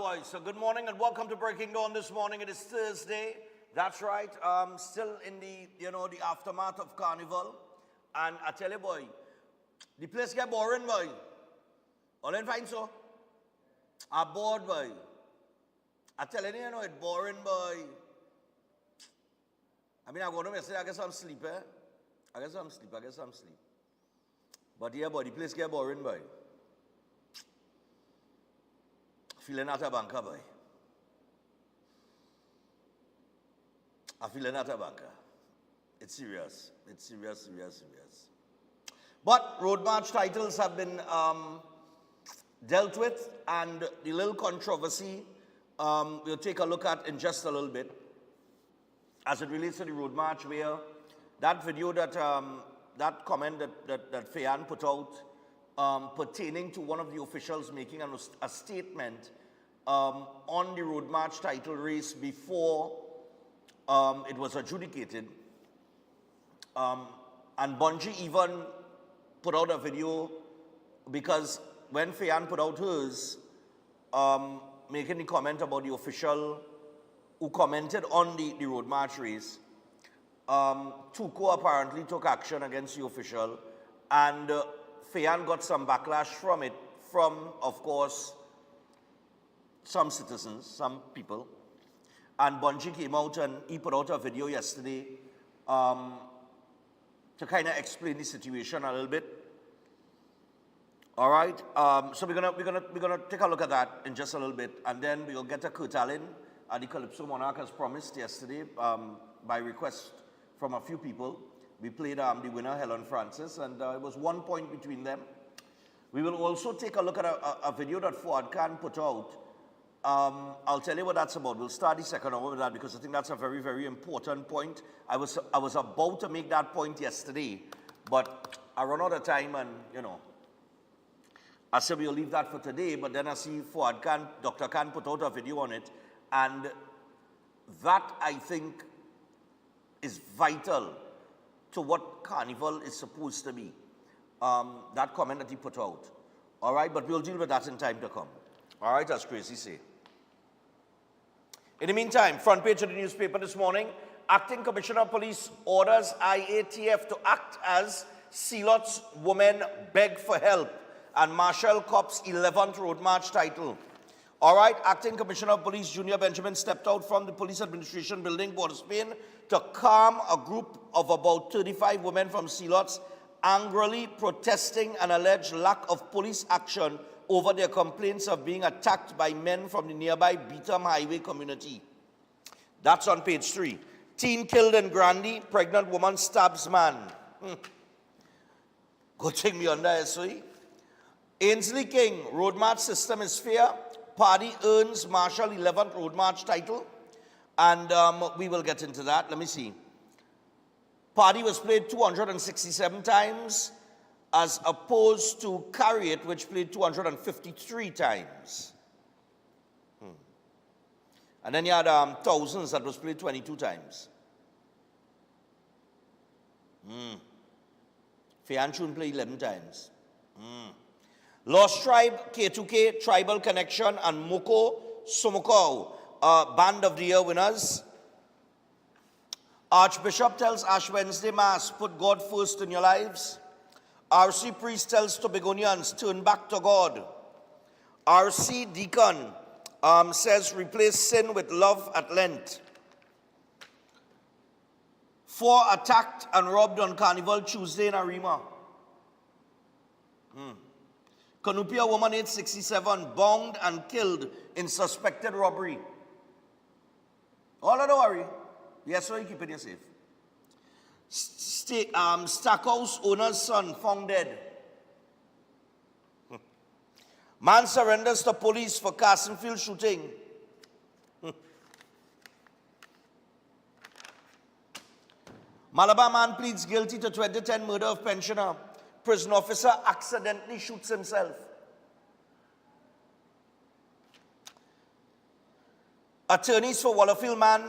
boys. So good morning and welcome to Breaking Dawn this morning. It is Thursday. That's right. Still in the, the aftermath of Carnival. And I tell you, boy, the place get boring, boy. All in fine, so? I'm bored, boy. I tell you, it's boring, boy. I mean, I go to yesterday, I guess I'm sleeping. I guess I'm sleep. But yeah, boy, the place get boring, boy. Feeling out a banker, boy. I'm feeling out a banker. It's serious. It's serious. But road march titles have been dealt with, and the little controversy we'll take a look at in just a little bit as it relates to the road march, where that video that that comment that Fayan put out pertaining to one of the officials making a statement on the road march title race before it was adjudicated. And Bungie even put out a video, because when Fayan put out hers, making the comment about the official who commented on the road march race, Tuco apparently took action against the official, and Fayan got some backlash from it, from, of course, some citizens, some people. And Bungie came out and he put out a video yesterday to kind of explain the situation a little bit. All right, so we're gonna take a look at that in just a little bit, and then we'll get a curtailing at the Calypso Monarch as promised yesterday by request from a few people. We played the winner, Helen Francis, and it was 1 point between them. We will also take a look at a video that Fuad Khan put out. I'll tell you what that's about. We'll start the second hour with that, because I think that's a very, very important point. I was about to make that point yesterday, but I run out of time, and I said we'll leave that for today. But then I see Fuad Khan, Dr. Khan put out a video on it, and that, I think, is vital to what Carnival is supposed to be. That comment that he put out. All right, but we'll deal with that in time to come. All right, as Crazy say. In the meantime, front page of the newspaper this morning, Acting Commissioner of Police orders IATF to act as Ceylot's women beg for help, and Marshall Cops 11th Road March title. All right, Acting Commissioner of Police Junior Benjamin stepped out from the Police Administration Building, Port of Spain, to calm a group of about 35 women from Ceylot's angrily protesting an alleged lack of police action over their complaints of being attacked by men from the nearby Beetham Highway community. That's on page 3. Teen killed in Grandy, pregnant woman stabs man. Go take me under SOE. Ainsley King, road march system is fair. Party earns Marshall 11th Road March title. And we will get into that. Let me see. Party was played 267 times, as opposed to Carry It, which played 253 times. And then you had Thousands that was played 22 times. Fianchun played 11 times. Lost Tribe, K2K, Tribal Connection, and Moko Sumoko, Band of the Year winners. Archbishop tells Ash Wednesday Mass, put God first in your lives. RC priest tells Tobagonians, turn back to God. RC deacon says, replace sin with love at Lent. 4 attacked and robbed on Carnival Tuesday in Arima. Canupia woman aged 67 bound and killed in suspected robbery. All of the worry. Yes, so you keep it safe. Stackhouse owner's son found dead. Man surrenders to police for Cassenfield shooting. Malabar man pleads guilty to 2010 murder of pensioner. Prison officer accidentally shoots himself. Attorneys for Wallafield man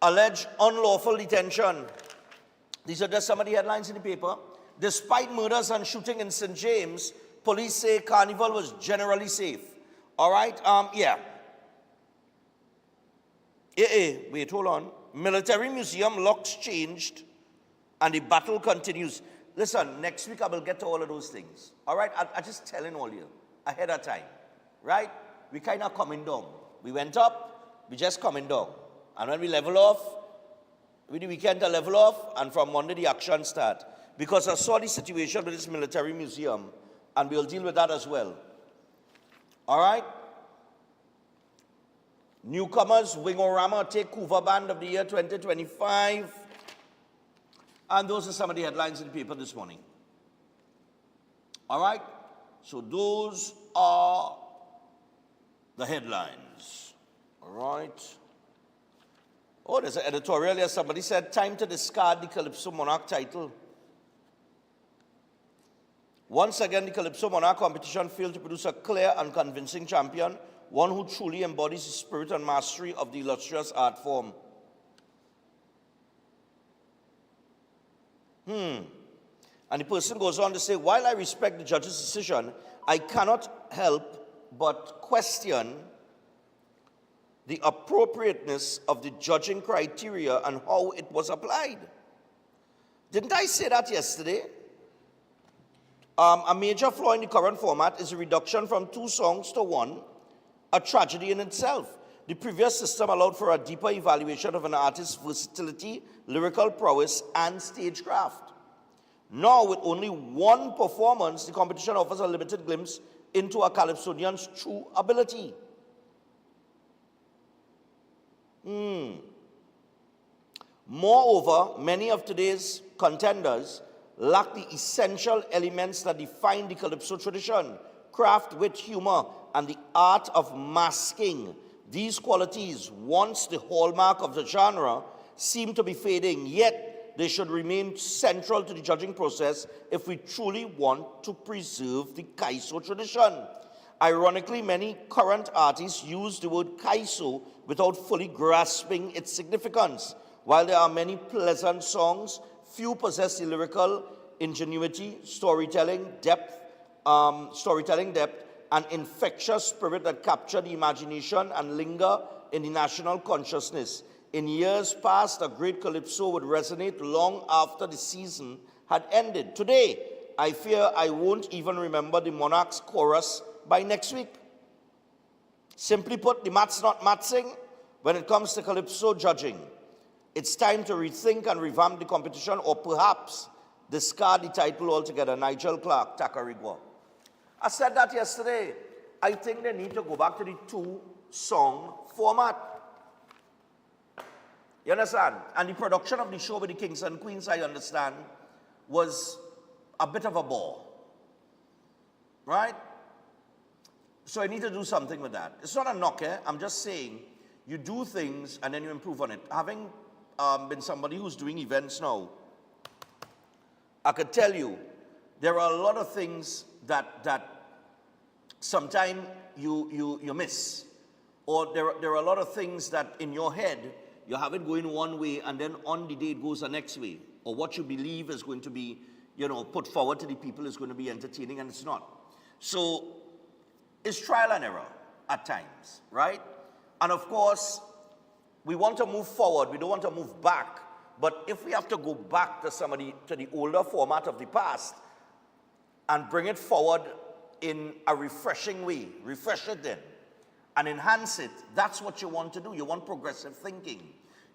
allege unlawful detention. These are just some of the headlines in the paper. Despite murders and shooting in St. James, police say Carnival was generally safe. All right, yeah. Wait, hold on. Military Museum locks changed and the battle continues. Listen, next week I will get to all of those things. All right, I'm just telling all you ahead of time, right? We kind of coming down. We went up, we just coming down. And when we level off, with the weekend to level off, and from Monday the action start. Because I saw the situation with this military museum, and we'll deal with that as well. All right? Newcomers, Wingorama take Couva Band of the Year 2025. And those are some of the headlines in the paper this morning. All right? So those are the headlines. All right? Oh, there's an editorial here. Somebody said, time to discard the Calypso Monarch title. Once again, the Calypso Monarch competition failed to produce a clear and convincing champion, one who truly embodies the spirit and mastery of the illustrious art form. And the person goes on to say, while I respect the judge's decision, I cannot help but question the appropriateness of the judging criteria and how it was applied. Didn't I say that yesterday? A major flaw in the current format is a reduction from 2 songs to 1, a tragedy in itself. The previous system allowed for a deeper evaluation of an artist's versatility, lyrical prowess, and stagecraft. Now, with only 1 performance, the competition offers a limited glimpse into a Calypsonian's true ability. Moreover, many of today's contenders lack the essential elements that define the Calypso tradition: craft, wit, humor, and the art of masking. These qualities, once the hallmark of the genre, seem to be fading, yet they should remain central to the judging process if we truly want to preserve the Calypso tradition. Ironically, many current artists use the word Calypso without fully grasping its significance. While there are many pleasant songs, few possess the lyrical ingenuity, storytelling depth, and infectious spirit that capture the imagination and linger in the national consciousness. In years past, a great Calypso would resonate long after the season had ended. Today, I fear I won't even remember the Monarch's chorus by next week. Simply put, the math's not mathsing when it comes to Calypso judging. It's time to rethink and revamp the competition, or perhaps discard the title altogether. Nigel Clark, Tacarigua. I said that yesterday. I think they need to go back to the 2-song format. You understand? And the production of the show with the Kings and Queens, I understand, was a bit of a bore. Right? So I need to do something with that. It's not a knock, eh? I'm just saying, you do things and then you improve on it. Having been somebody who's doing events now, I could tell you, there are a lot of things that sometimes you miss. Or there are a lot of things that in your head, you have it going one way and then on the day it goes the next way. Or what you believe is going to be, put forward to the people is going to be entertaining, and it's not. So it's trial and error at times, right? And of course, we want to move forward. We don't want to move back. But if we have to go back to the older format of the past and bring it forward in a refreshing way, refresh it then, and enhance it, that's what you want to do. You want progressive thinking.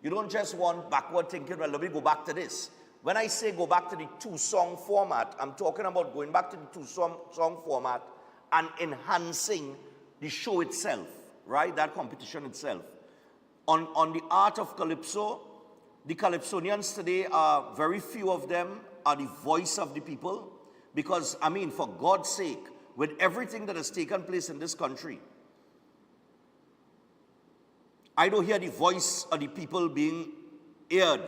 You don't just want backward thinking, well, let me go back to this. When I say go back to the 2-song format, I'm talking about going back to the 2-song format and enhancing the show itself, right? That competition itself. On the art of Calypso, the Calypsonians today are, very few of them are the voice of the people. Because, I mean, for God's sake, with everything that has taken place in this country, I don't hear the voice of the people being aired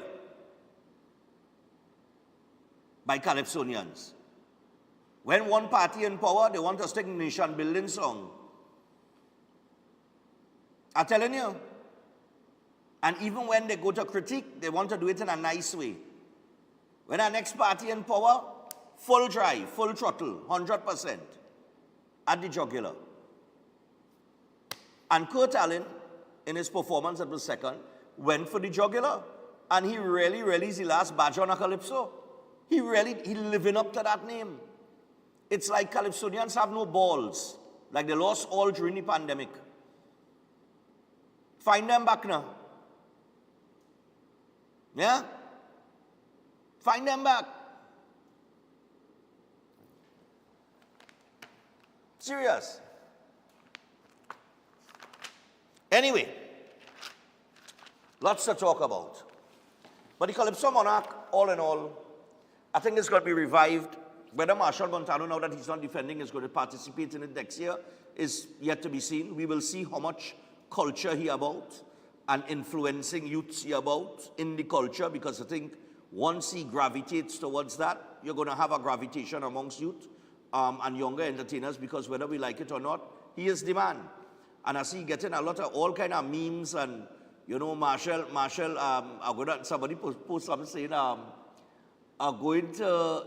by Calypsonians. When one party in power, they want to sing nation building song. I'm telling you. And even when they go to critique, they want to do it in a nice way. When our next party in power, full drive, full throttle, 100% at the jugular. And Kurt Allen, in his performance that was second, went for the jugular. And he really is the last badge on a Calypso. He living up to that name. It's like Calypsonians have no balls. Like they lost all during the pandemic. Find them back now. Yeah? Find them back. Serious. Anyway, lots to talk about. But the Calypso Monarch, all in all, I think it's going to be revived. Whether Marshall Montano, now that he's not defending, is going to participate in it next year is yet to be seen. We will see how much culture he about and influencing youths he about in the culture, because I think once he gravitates towards that, you're going to have a gravitation amongst youth and younger entertainers, because whether we like it or not, he is the man. And I see getting a lot of all kind of memes and, you know, Marshall, somebody post something saying, are going to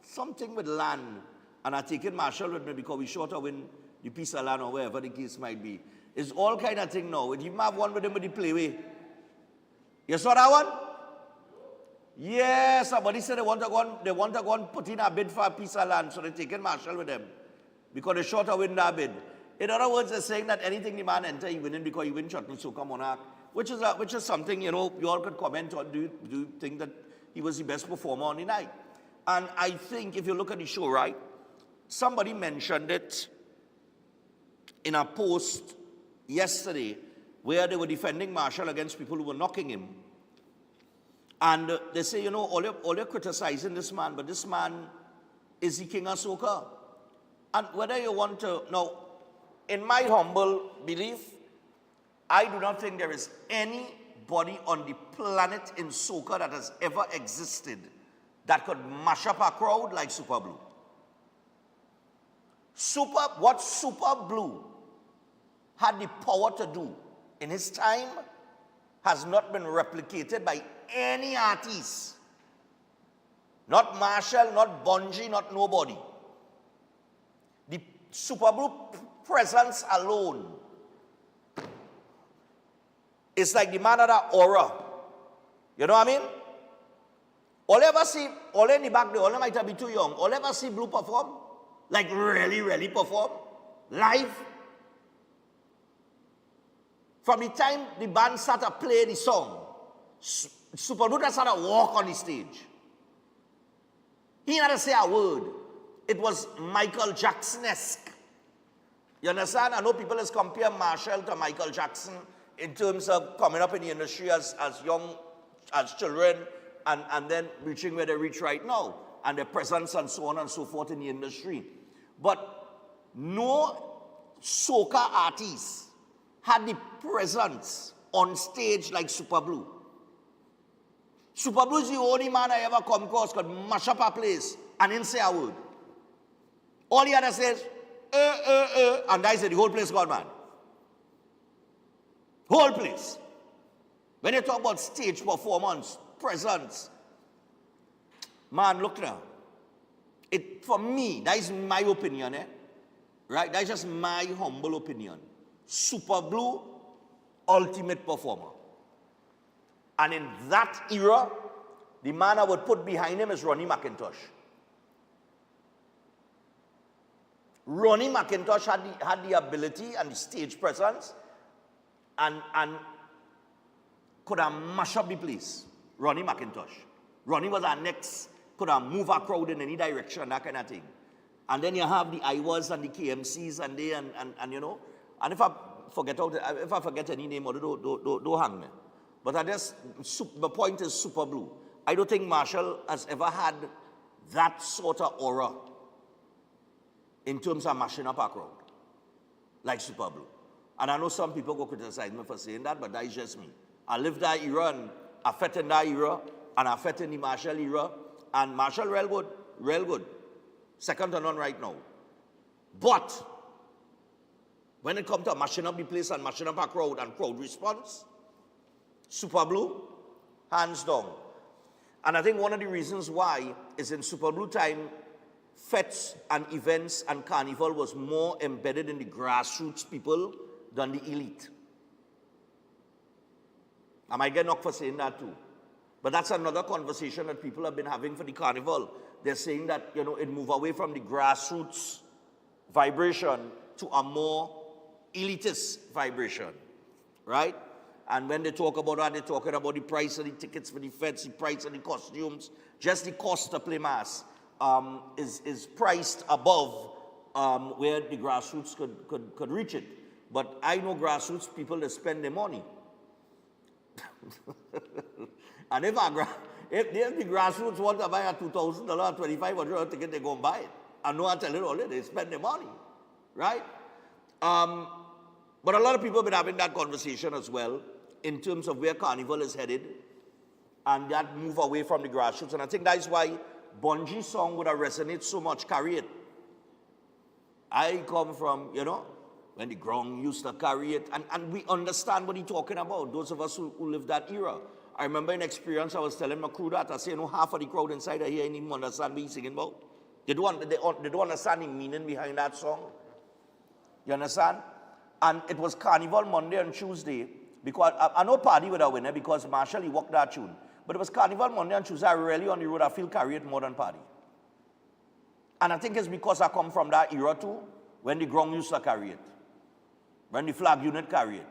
something with land, and I taking Marshall with me because we short to win the piece of land or wherever the case might be. It's all kind of thing now. You have one with him with the playway. You saw that one? Yes, somebody said they want to go and put in a bid for a piece of land, so they're taking Marshall with them because they short to win that bid. In other words, they're saying that anything the man enter, he winning because he win shot in Soca Monarch, which is something, you know, you all could comment on. Do you think that he was the best performer on the night? And I think if you look at the show, right, somebody mentioned it in a post yesterday where they were defending Marshall against people who were knocking him. And they say, you know, all you're criticizing this man, but this man is the king of soca. And whether you want to, now, in my humble belief, I do not think there is anybody on the planet in soca that has ever existed that could mash up a crowd like Super Blue. What Super Blue had the power to do in his time has not been replicated by any artist. Not Marshall, not Bungie, not nobody. The Super Blue presence alone is like the man of that aura. You know what I mean? All ever see, all in the back there, all might be too young. All ever see Blue perform? Like really perform? Live? From the time the band started to play the song, Super Blue started to walk on the stage. He had to say a word. It was Michael Jackson-esque. You understand? I know people has compared Marshall to Michael Jackson in terms of coming up in the industry as young, as children, and then reaching where they reach right now, and their presence and so on and so forth in the industry. But no soca artist had the presence on stage like Super Blue. Super Blue is the only man I ever come across could mash up a place and didn't say a word. All he had to say is, and I said the whole place gone mad. Whole place. When you talk about stage performance, presence, man, look now. For me, that is my opinion, right? That's just my humble opinion. Super Blue, ultimate performer. And in that era, the man I would put behind him is Ronnie McIntosh. Ronnie McIntosh had the ability and the stage presence and could have mashed up the place. Ronnie McIntosh. Ronnie was our next, could have moved a crowd in any direction, that kind of thing. And then you have the Iwas and the KMCs and they and you know. And if I forget any name, don't hang me. But the point is Super Blue. I don't think Marshall has ever had that sort of aura in terms of mashing up a crowd, like Super Blue. And I know some people go criticize me for saying that, but that is just me. I lived that era, and I fit in that era, and I fit in the Marshall era, and Marshall real good. Second to none right now. But when it comes to mashing up the place and mashing up a crowd and crowd response, Super Blue, hands down. And I think one of the reasons why is in Super Blue time, fetes and events and carnival was more embedded in the grassroots people than the elite. I might get knocked for saying that too. But that's another conversation that people have been having for the carnival. They're saying that, you know, it move away from the grassroots vibration to a more elitist vibration, right? And when they talk about that, they're talking about the price of the tickets for the fetes, the price of the costumes, just the cost to play mass is priced above where the grassroots could reach it. But I know grassroots people that spend their money. And if the grassroots want to buy a $2,000, $2,500 ticket, they go and buy it. I know I tell it already, they spend their money, right? But a lot of people have been having that conversation as well in terms of where Carnival is headed and that move away from the grassroots. And I think that's why Bunji's song would have resonated so much, Carry It. I come from, you know, when the ground used to carry it. And we understand what he's talking about, those of us who lived that era. I remember in experience, I was telling my crew that, I say, you know, half of the crowd inside here ain't even understand what he's singing about. They don't understand the meaning behind that song. You understand? And it was Carnival Monday and Tuesday, because I know Paddy would have winner because Marshall, he walked that tune. But it was Carnival Monday and Tuesday, I really on the road, I feel Carry It more than Paddy. And I think it's because I come from that era too, when the ground used to carry it. When the flag unit carry it.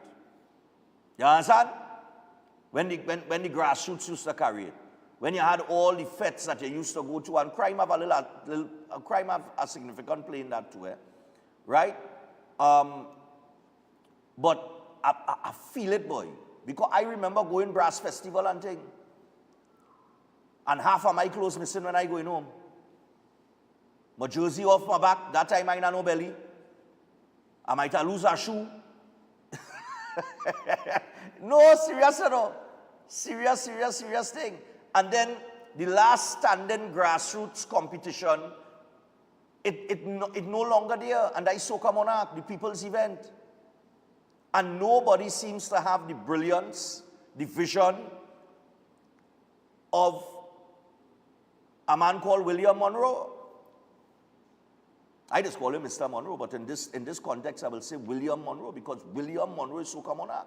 You understand? When the grassroots used to carry it. When you had all the fetes that you used to go to, and crime have crime have a significant play in that too, right? But I feel it, boy. Because I remember going brass festival and thing. And half of my clothes missing when I going home. My jersey off my back, that time I ain't no belly. I might have lose a shoe. No, serious at all. Serious thing. And then the last standing grassroots competition, it no longer there. And that's Soca Monarch, the people's event. And nobody seems to have the brilliance, the vision of a man called William Monroe. I just call him Mr. Monroe, but in this context, I will say William Monroe, because William Monroe is Soca Monarch.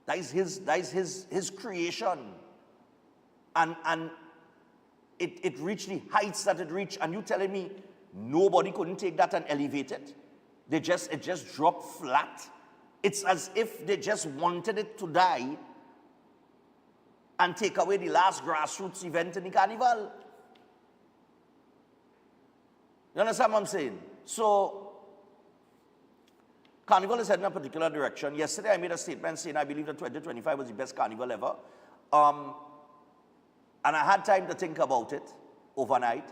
That is his creation. And it reached the heights that it reached, and you telling me nobody couldn't take that and elevate it? It just dropped flat. It's as if they just wanted it to die and take away the last grassroots event in the carnival. You understand what I'm saying? So, Carnival is heading in a particular direction. Yesterday I made a statement saying I believe that 2025 was the best Carnival ever. And I had time to think about it overnight.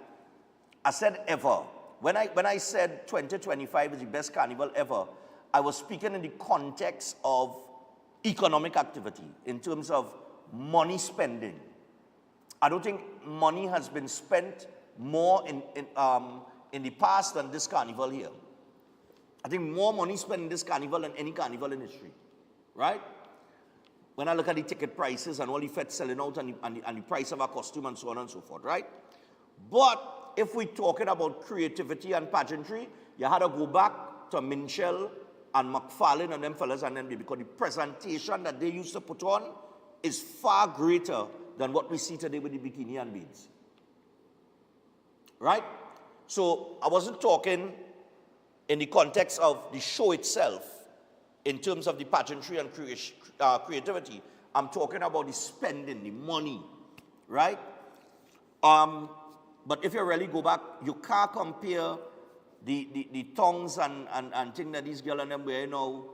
I said ever. When I said 2025 is the best Carnival ever, I was speaking in the context of economic activity, in terms of money spending. I don't think money has been spent more in the past than this carnival here. I think more money spent in this carnival than any carnival in history, right? When I look at the ticket prices and all the fetes selling out and the price of our costume and so on and so forth, right? But if we're talking about creativity and pageantry, you had to go back to Minchell and McFarlane and them fellas and them, because the presentation that they used to put on is far greater than what we see today with the bikini and beads. Right? So I wasn't talking in the context of the show itself, in terms of the pageantry and creativity. I'm talking about the spending, the money, right? But if you really go back, you can't compare the tongues and things that these girls and them wear now,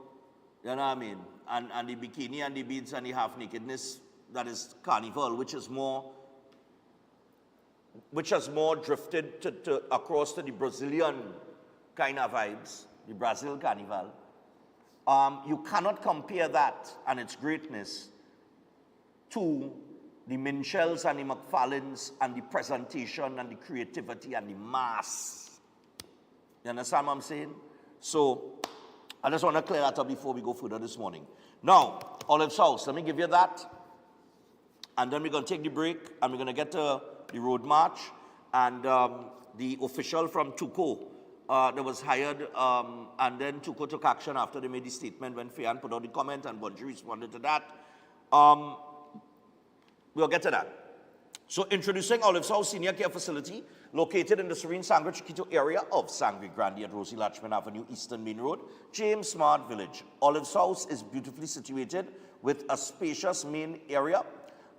you know what I mean? And the bikini and the beads and the half-nakedness that is Carnival, which has more drifted across to the Brazilian kind of vibes, the Brazil Carnival. You cannot compare that and its greatness to the Minchells and the McFarlanes and the presentation and the creativity and the mass. You understand what I'm saying? So, I just want to clear that up before we go further this morning. Now, Olive's House, let me give you that. And then we're going to take the break and we're going to get to the road march. and the official from Tuco that was hired, and then Tuco took action after they made the statement when Fian put out the comment and Bunji responded to that. We'll get to that. So introducing Olive's House Senior Care Facility, located in the serene Sangre Chiquito area of Sangre Grande at Rosie Latchman Avenue, Eastern Main Road, James Smart Village. Olive's House is beautifully situated with a spacious main area,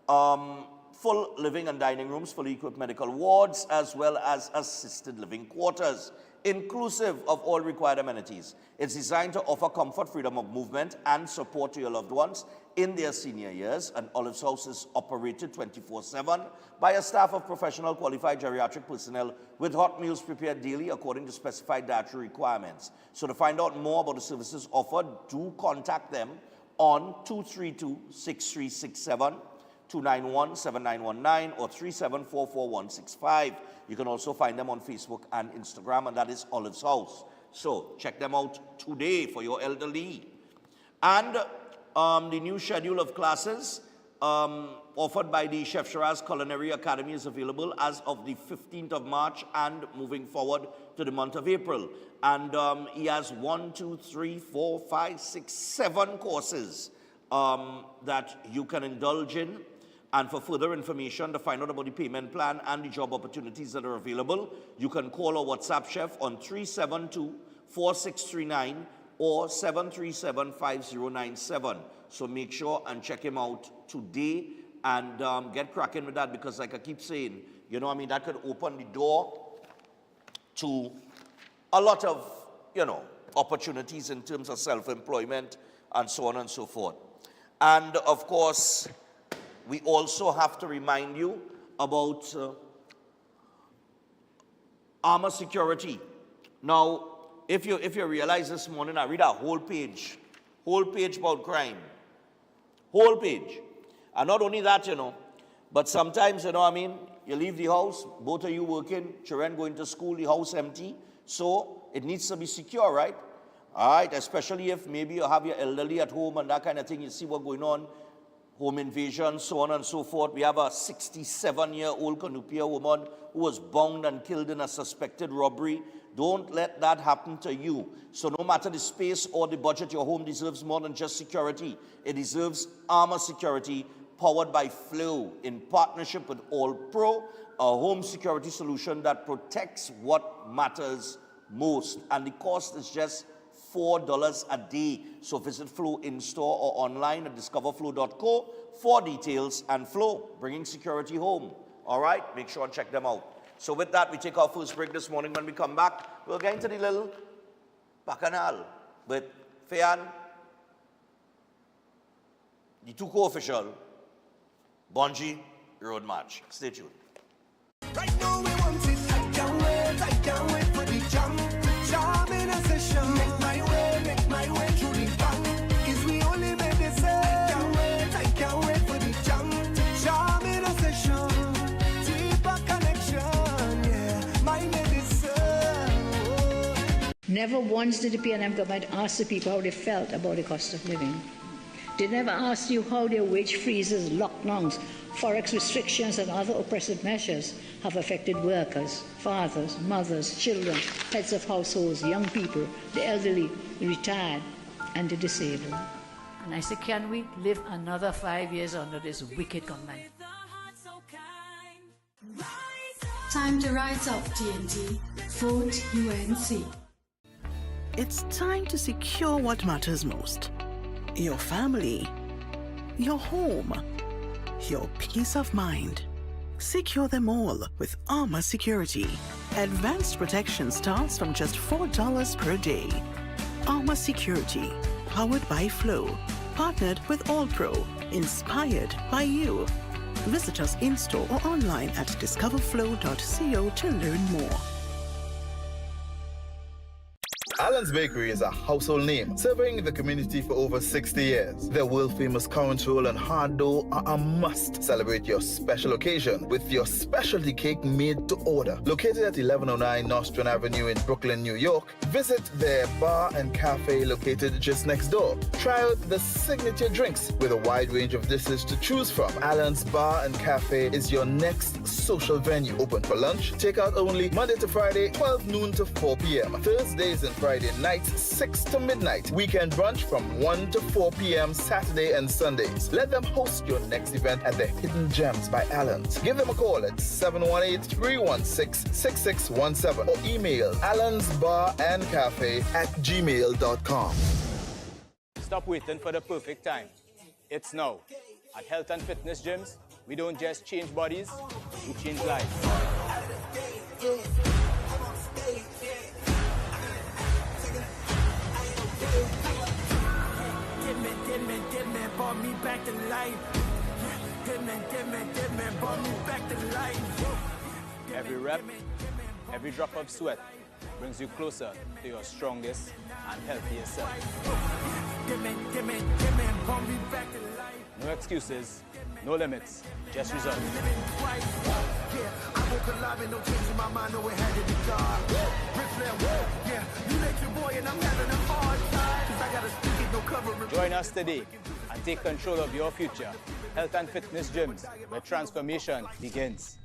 full living and dining rooms, fully equipped medical wards, as well as assisted living quarters, inclusive of all required amenities. It's designed to offer comfort, freedom of movement, and support to your loved ones in their senior years, and Olive's House is operated 24/7 by a staff of professional qualified geriatric personnel with hot meals prepared daily according to specified dietary requirements. So to find out more about the services offered, do contact them on 232-6367, 291-7919, or 3744-165. You can also find them on Facebook and Instagram, and that is Olive's House. So check them out today for your elderly. And the new schedule of classes offered by the Chef Shiraz Culinary Academy is available as of the 15th of March and moving forward to the month of April. And he has 7 courses that you can indulge in. And for further information, to find out about the payment plan and the job opportunities that are available, you can call or WhatsApp Chef on 372-4639 or 737-5097. So make sure and check him out today and get cracking with that, because like I keep saying, you know what I mean, that could open the door to a lot of, you know, opportunities in terms of self-employment and so on and so forth. And of course, we also have to remind you about armor security. Now, if you realize this morning, I read a whole page about crime. Whole page. And not only that, you know, but sometimes, you know what I mean, you leave the house, both of you working, children going to school, the house empty. So it needs to be secure, right? All right, especially if maybe you have your elderly at home and that kind of thing, you see what's going on. Home invasion, so on and so forth. We have a 67-year-old Canupia woman who was bound and killed in a suspected robbery. Don't let that happen to you. So no matter the space or the budget, your home deserves more than just security. It deserves armor security powered by Flow in partnership with All Pro, a home security solution that protects what matters most. And the cost is just $4 a day. So visit Flow in-store or online at discoverflow.co for details. And Flow, bringing security home. All right? Make sure and check them out. So with that, we take our first break this morning. When we come back, we'll get into the little bacchanal with Fian, the two co-official, Bunji, Road March. Stay tuned. Right now we want it. I can't wait for the jam. Jam in a session. Make my way through the gang. Is we only made this I can't wait for the jam. Jam in a session. Deeper connection, yeah. My medicine. Never once did the PNM government ask the people how they felt about the cost of living. They never asked you how their wage freezes, lockdowns, forex restrictions and other oppressive measures have affected workers, fathers, mothers, children, heads of households, young people, the elderly, the retired, and the disabled. And I say, can we live another 5 years under this wicked government? Time to rise up, TNT. Vote UNC. It's time to secure what matters most. Your family, your home, your peace of mind. Secure them all with Armor Security. Advanced protection starts from just $4 per day. Armor Security, powered by Flow, partnered with All Pro, inspired by you. Visit us in-store or online at discoverflow.co to learn more. Allen's Bakery is a household name, serving the community for over 60 years. Their world-famous currant roll and hard dough are a must. Celebrate your special occasion with your specialty cake made to order. Located at 1109 Nostrand Avenue in Brooklyn, New York, visit their bar and cafe located just next door. Try out the signature drinks with a wide range of dishes to choose from. Allen's Bar and Cafe is your next social venue. Open for lunch, takeout only, Monday to Friday, 12 noon to 4 p.m. Thursdays and Friday nights, 6 to midnight. Weekend brunch from 1 to 4 p.m. Saturday and Sundays. Let them host your next event at the Hidden Gems by Allen's. Give them a call at 718-316-6617 or email allensbarandcafe@gmail.com. Stop waiting for the perfect time. It's now. At Health and Fitness Gyms, we don't just change bodies, we change lives. Give me, brought me back to life. Give me, brought me back to life. Every rep, every drop of sweat brings you closer to your strongest and healthiest self. Give me, brought me back to life. No excuses, no limits, just results. Yeah, I woke alive and no change in my mind, no it had to be God. Yeah, you make your boy and I'm having a hard time. Cause I gotta speak it, no covering. Join us today and take control of your future. Health and Fitness Gyms, where transformation begins.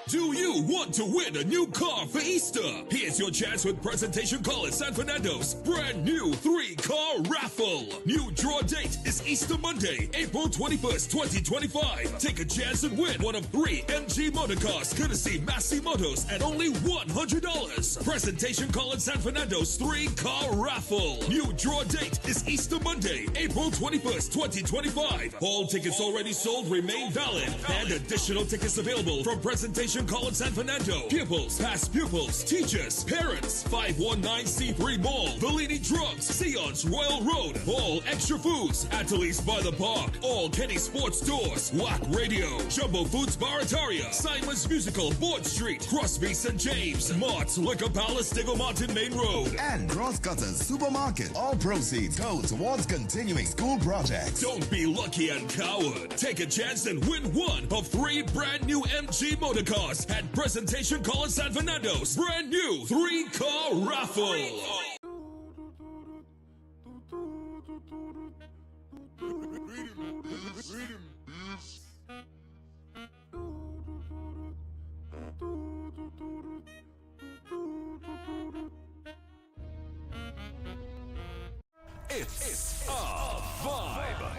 Do you want to win a new car for Easter? Here's your chance with Presentation Call at San Fernando's brand new 3-car raffle. New draw date is Easter Monday, April 21st, 2025. Take a chance and win one of 3 MG motorcars courtesy Massey Motors at only $100. Presentation Call at San Fernando's 3-car raffle. New draw date is Easter Monday, April 21st, 2025. All tickets already sold remain valid and additional tickets available from Presentation Call at San Fernando. Pupils, past pupils, teachers, parents. 519C3 Mall, Bellini Drugs, Sion's Royal Road, all extra foods, Ateliers by the Park, all Kenny Sports Stores, Wack Radio, Jumbo Foods Barataria, Simon's Musical, Board Street, Crosby St. James, Mart's Liquor Palace, Diggle Martin Main Road, and Crosscutters Supermarket. All proceeds go towards continuing school projects. Don't be lucky and coward. Take a chance and win one of 3 brand new MG motorcars at Presentation Call at San Fernando's brand new 3-car raffle. It's a vibe.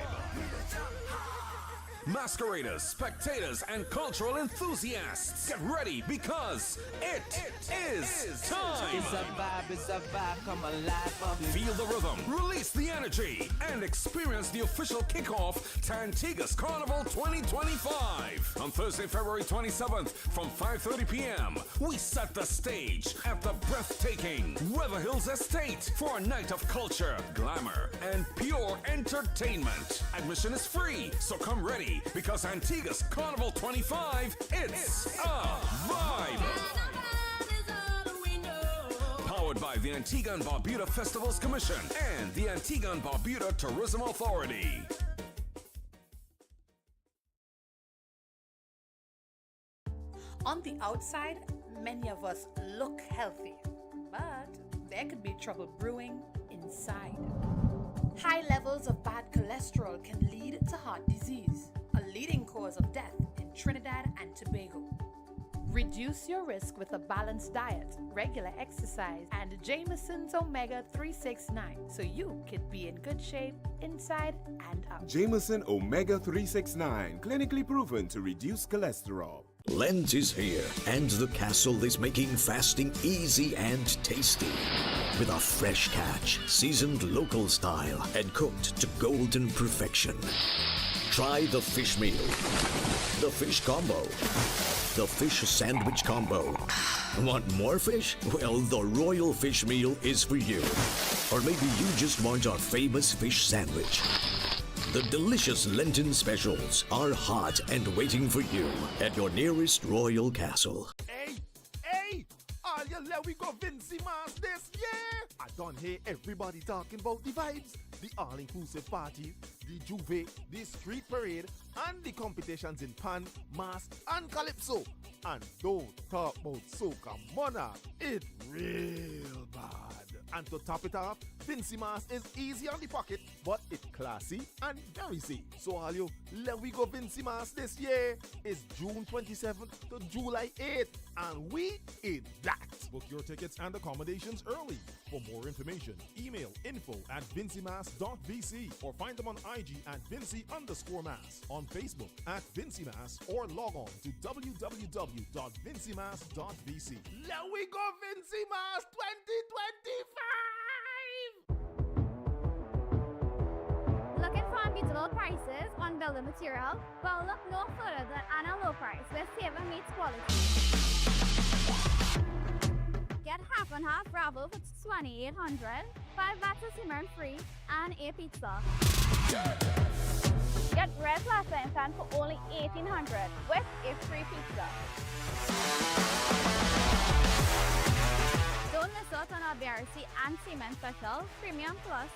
Masqueraders, spectators, and cultural enthusiasts, get ready because it is time. It's a vibe, come alive. Feel the rhythm, release the energy, and experience the official kickoff to Antigua's Carnival 2025. On Thursday, February 27th from 5:30 p.m., we set the stage at the breathtaking River Hills Estate for a night of culture, glamour, and pure entertainment. Admission is free, so come ready because Antigua's Carnival 25, it's a vibe. Powered by the Antigua and Barbuda Festivals Commission and the Antigua and Barbuda Tourism Authority. On the outside, many of us look healthy, but there could be trouble brewing inside. High levels of bad cholesterol can lead to heart disease, a leading cause of death in Trinidad and Tobago. Reduce your risk with a balanced diet, regular exercise, and Jameson's Omega 369 so you could be in good shape inside and out. Jameson Omega 369, clinically proven to reduce cholesterol. Lent is here, and the castle is making fasting easy and tasty. With a fresh catch, seasoned local style, and cooked to golden perfection. Try the fish meal, the fish combo, the fish sandwich combo. Want more fish? Well, the Royal Fish Meal is for you. Or maybe you just want our famous fish sandwich. The delicious Lenten specials are hot and waiting for you at your nearest royal castle. Hey! All you let we go Vincy Mass this year! I don't hear everybody talking about the vibes, the all-inclusive parties, the juve, the street parade, and the competitions in pan, mass, and calypso. And don't talk about Soca Monarch. It's real bad. And to top it off, Vincy Mass is easy on the pocket, but it's classy and very safe. So all you, let we go Vincy Mass this year is June 27th to July 8th, and we in that. Book your tickets and accommodations early. For more information, email info@vincymass.vc or find them on IG at Vincy_Mass, on Facebook at Vincy Mass, or log on to www.vincymass.vc. Let we go Vincy Mass 2025! Looking for unbeatable prices on building material? Well, look no further than Anna Low Price, where saving meets quality. Get half and half gravel for $2,800, 5 bags of cement free, and a pizza. Get red plaster and sand for only $1,800 with a free pizza. Don't miss out on our BRC and cement special, Premium Plus,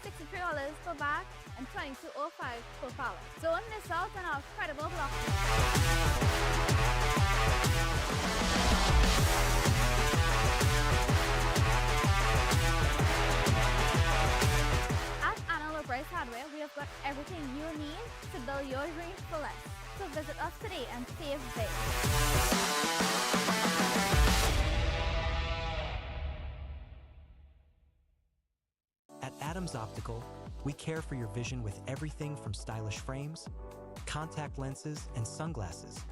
$63 per bag and $22.05 per pallet. Don't miss out on our incredible block. At Anna Low Price Hardware, we have got everything you need to build your dreams for less. So visit us today and save big. At Adams Optical, we care for your vision with everything from stylish frames, contact lenses, and sunglasses,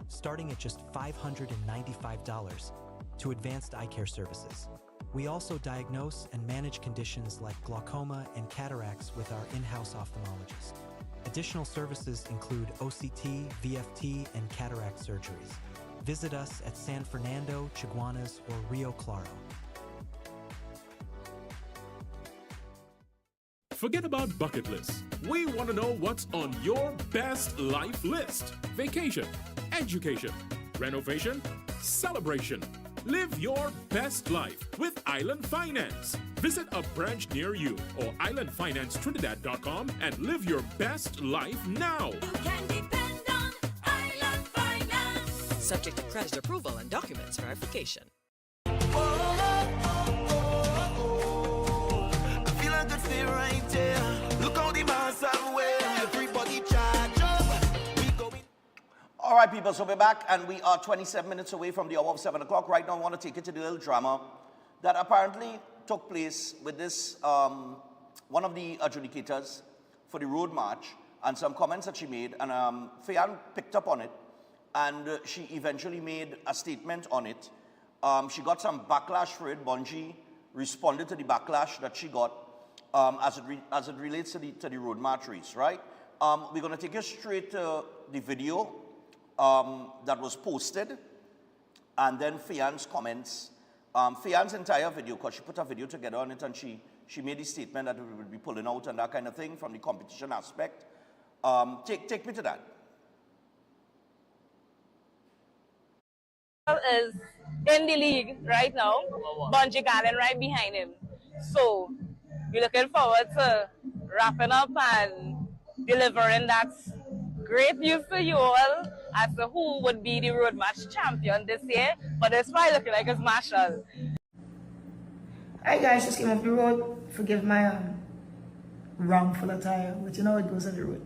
starting at just $595 to advanced eye care services. We also diagnose and manage conditions like glaucoma and cataracts with our in-house ophthalmologist. Additional services include OCT, VFT, and cataract surgeries. Visit us at San Fernando, Chaguanas, or Rio Claro. Forget about bucket lists. We want to know what's on your best life list. Vacation, education, renovation, celebration. Live your best life with Island Finance. Visit a branch near you or islandfinancetrinidad.com and live your best life now. You can depend on Island Finance. Subject to credit approval and documents verification. Right there. Look how the mass are wear. Everybody charge up. We going. All right, people, so we're back, and we are 27 minutes away from the hour of 7 o'clock. Right now, I want to take you to the little drama that apparently took place with this, one of the adjudicators for the road march, and some comments that she made, and Fian picked up on it, and she eventually made a statement on it. She got some backlash for it. Bungie responded to the backlash that she got as it relates to the road march race, right? We're going to take you straight to the video that was posted, and then Fian's comments. Fian's entire video, because she put a video together on it, and she made the statement that we would be pulling out and that kind of thing from the competition aspect. Take me to that. Is in the league right now, Bungie Garland right behind him. So we're looking forward to wrapping up and delivering that great news to you all as to who would be the road match champion this year. But it's probably looking like it's Marshall. Hi guys, just came off the road. Forgive my wrongful attire, but you know it goes on the road.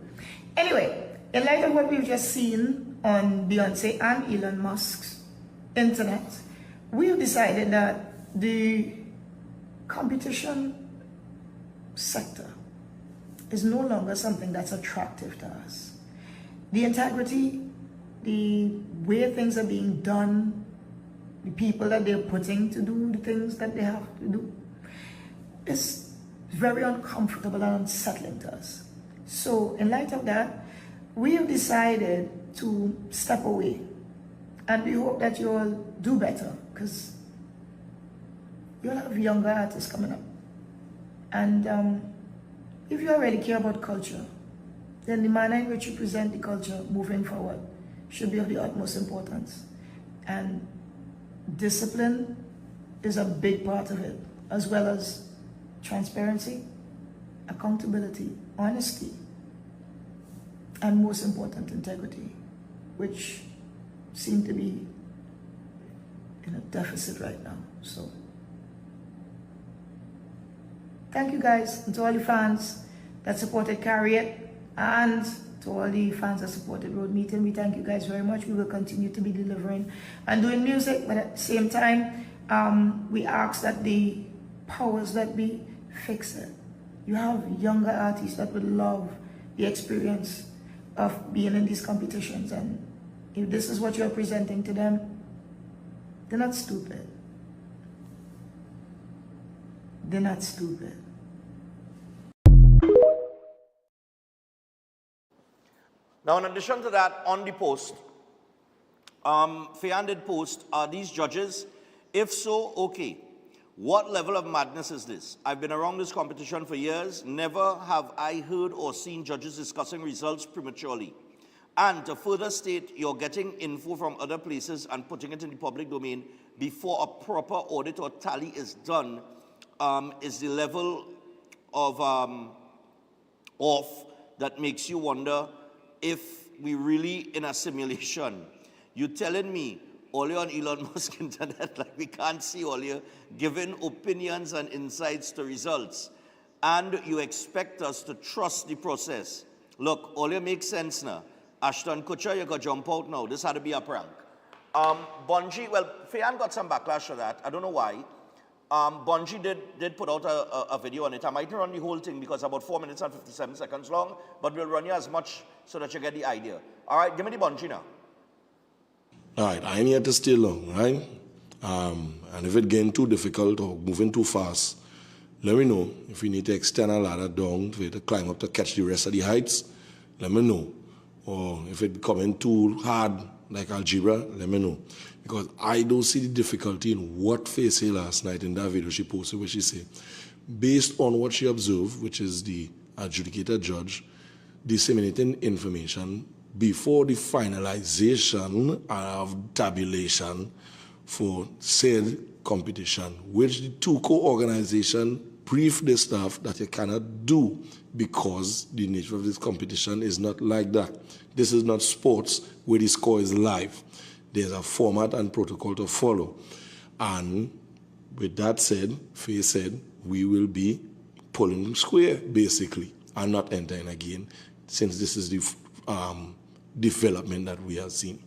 Anyway, in light of what we've just seen on Beyonce and Elon Musk's internet, we've decided that the competition sector is no longer something that's attractive to us. The integrity, the way things are being done, the people that they're putting to do the things that they have to do, is very uncomfortable and unsettling to us. So in light of that, we have decided to step away, and we hope that you all do better, because you'll have younger artists coming up. And if you already care about culture, then the manner in which you present the culture moving forward should be of the utmost importance. And discipline is a big part of it, as well as transparency, accountability, honesty, and most important, integrity, which seem to be in a deficit right now. So thank you guys, and to all the fans that supported Carriot, and to all the fans that supported Road Meeting, we thank you guys very much. We will continue to be delivering and doing music, but at the same time, we ask that the powers that be fix it. You have younger artists that would love the experience of being in these competitions, and if this is what you're presenting to them, they're not stupid. They're not stupid. Now, in addition to that, on the post, Fian did post, are these judges? If so, okay. What level of madness is this? I've been around this competition for years. Never have I heard or seen judges discussing results prematurely. And to further state, you're getting info from other places and putting it in the public domain before a proper audit or tally is done is the level of off that makes you wonder if we really in a simulation. You telling me all you on Elon Musk internet, like we can't see all you giving opinions and insights to results, and you expect us to trust the process. Look, all you makes sense now. Ashton Kutcher, you got jump out now. This had to be a prank. Bungie, well, Fian got some backlash for that. I don't know why. Bungie did put out a video on it. I might run the whole thing because it's about 4 minutes and 57 seconds long, but we'll run you as much so that you get the idea. All right, give me the Bungie now. All right, I ain't here to stay long, right? And if it's getting too difficult or moving too fast, let me know. If you need to extend a ladder down to climb up to catch the rest of the heights, let me know. Or if it's becoming too hard, like algebra, let me know. Because I don't see the difficulty in what Faye said last night in that video she posted, where she said, based on what she observed, which is the adjudicator judge disseminating information before the finalization of tabulation for said competition, which the two co-organization briefed the staff that you cannot do because the nature of this competition is not like that. This is not sports where the score is live. There's a format and protocol to follow. And with that said, Faye said, we will be pulling square, basically, and not entering again, since this is the development that we have seen.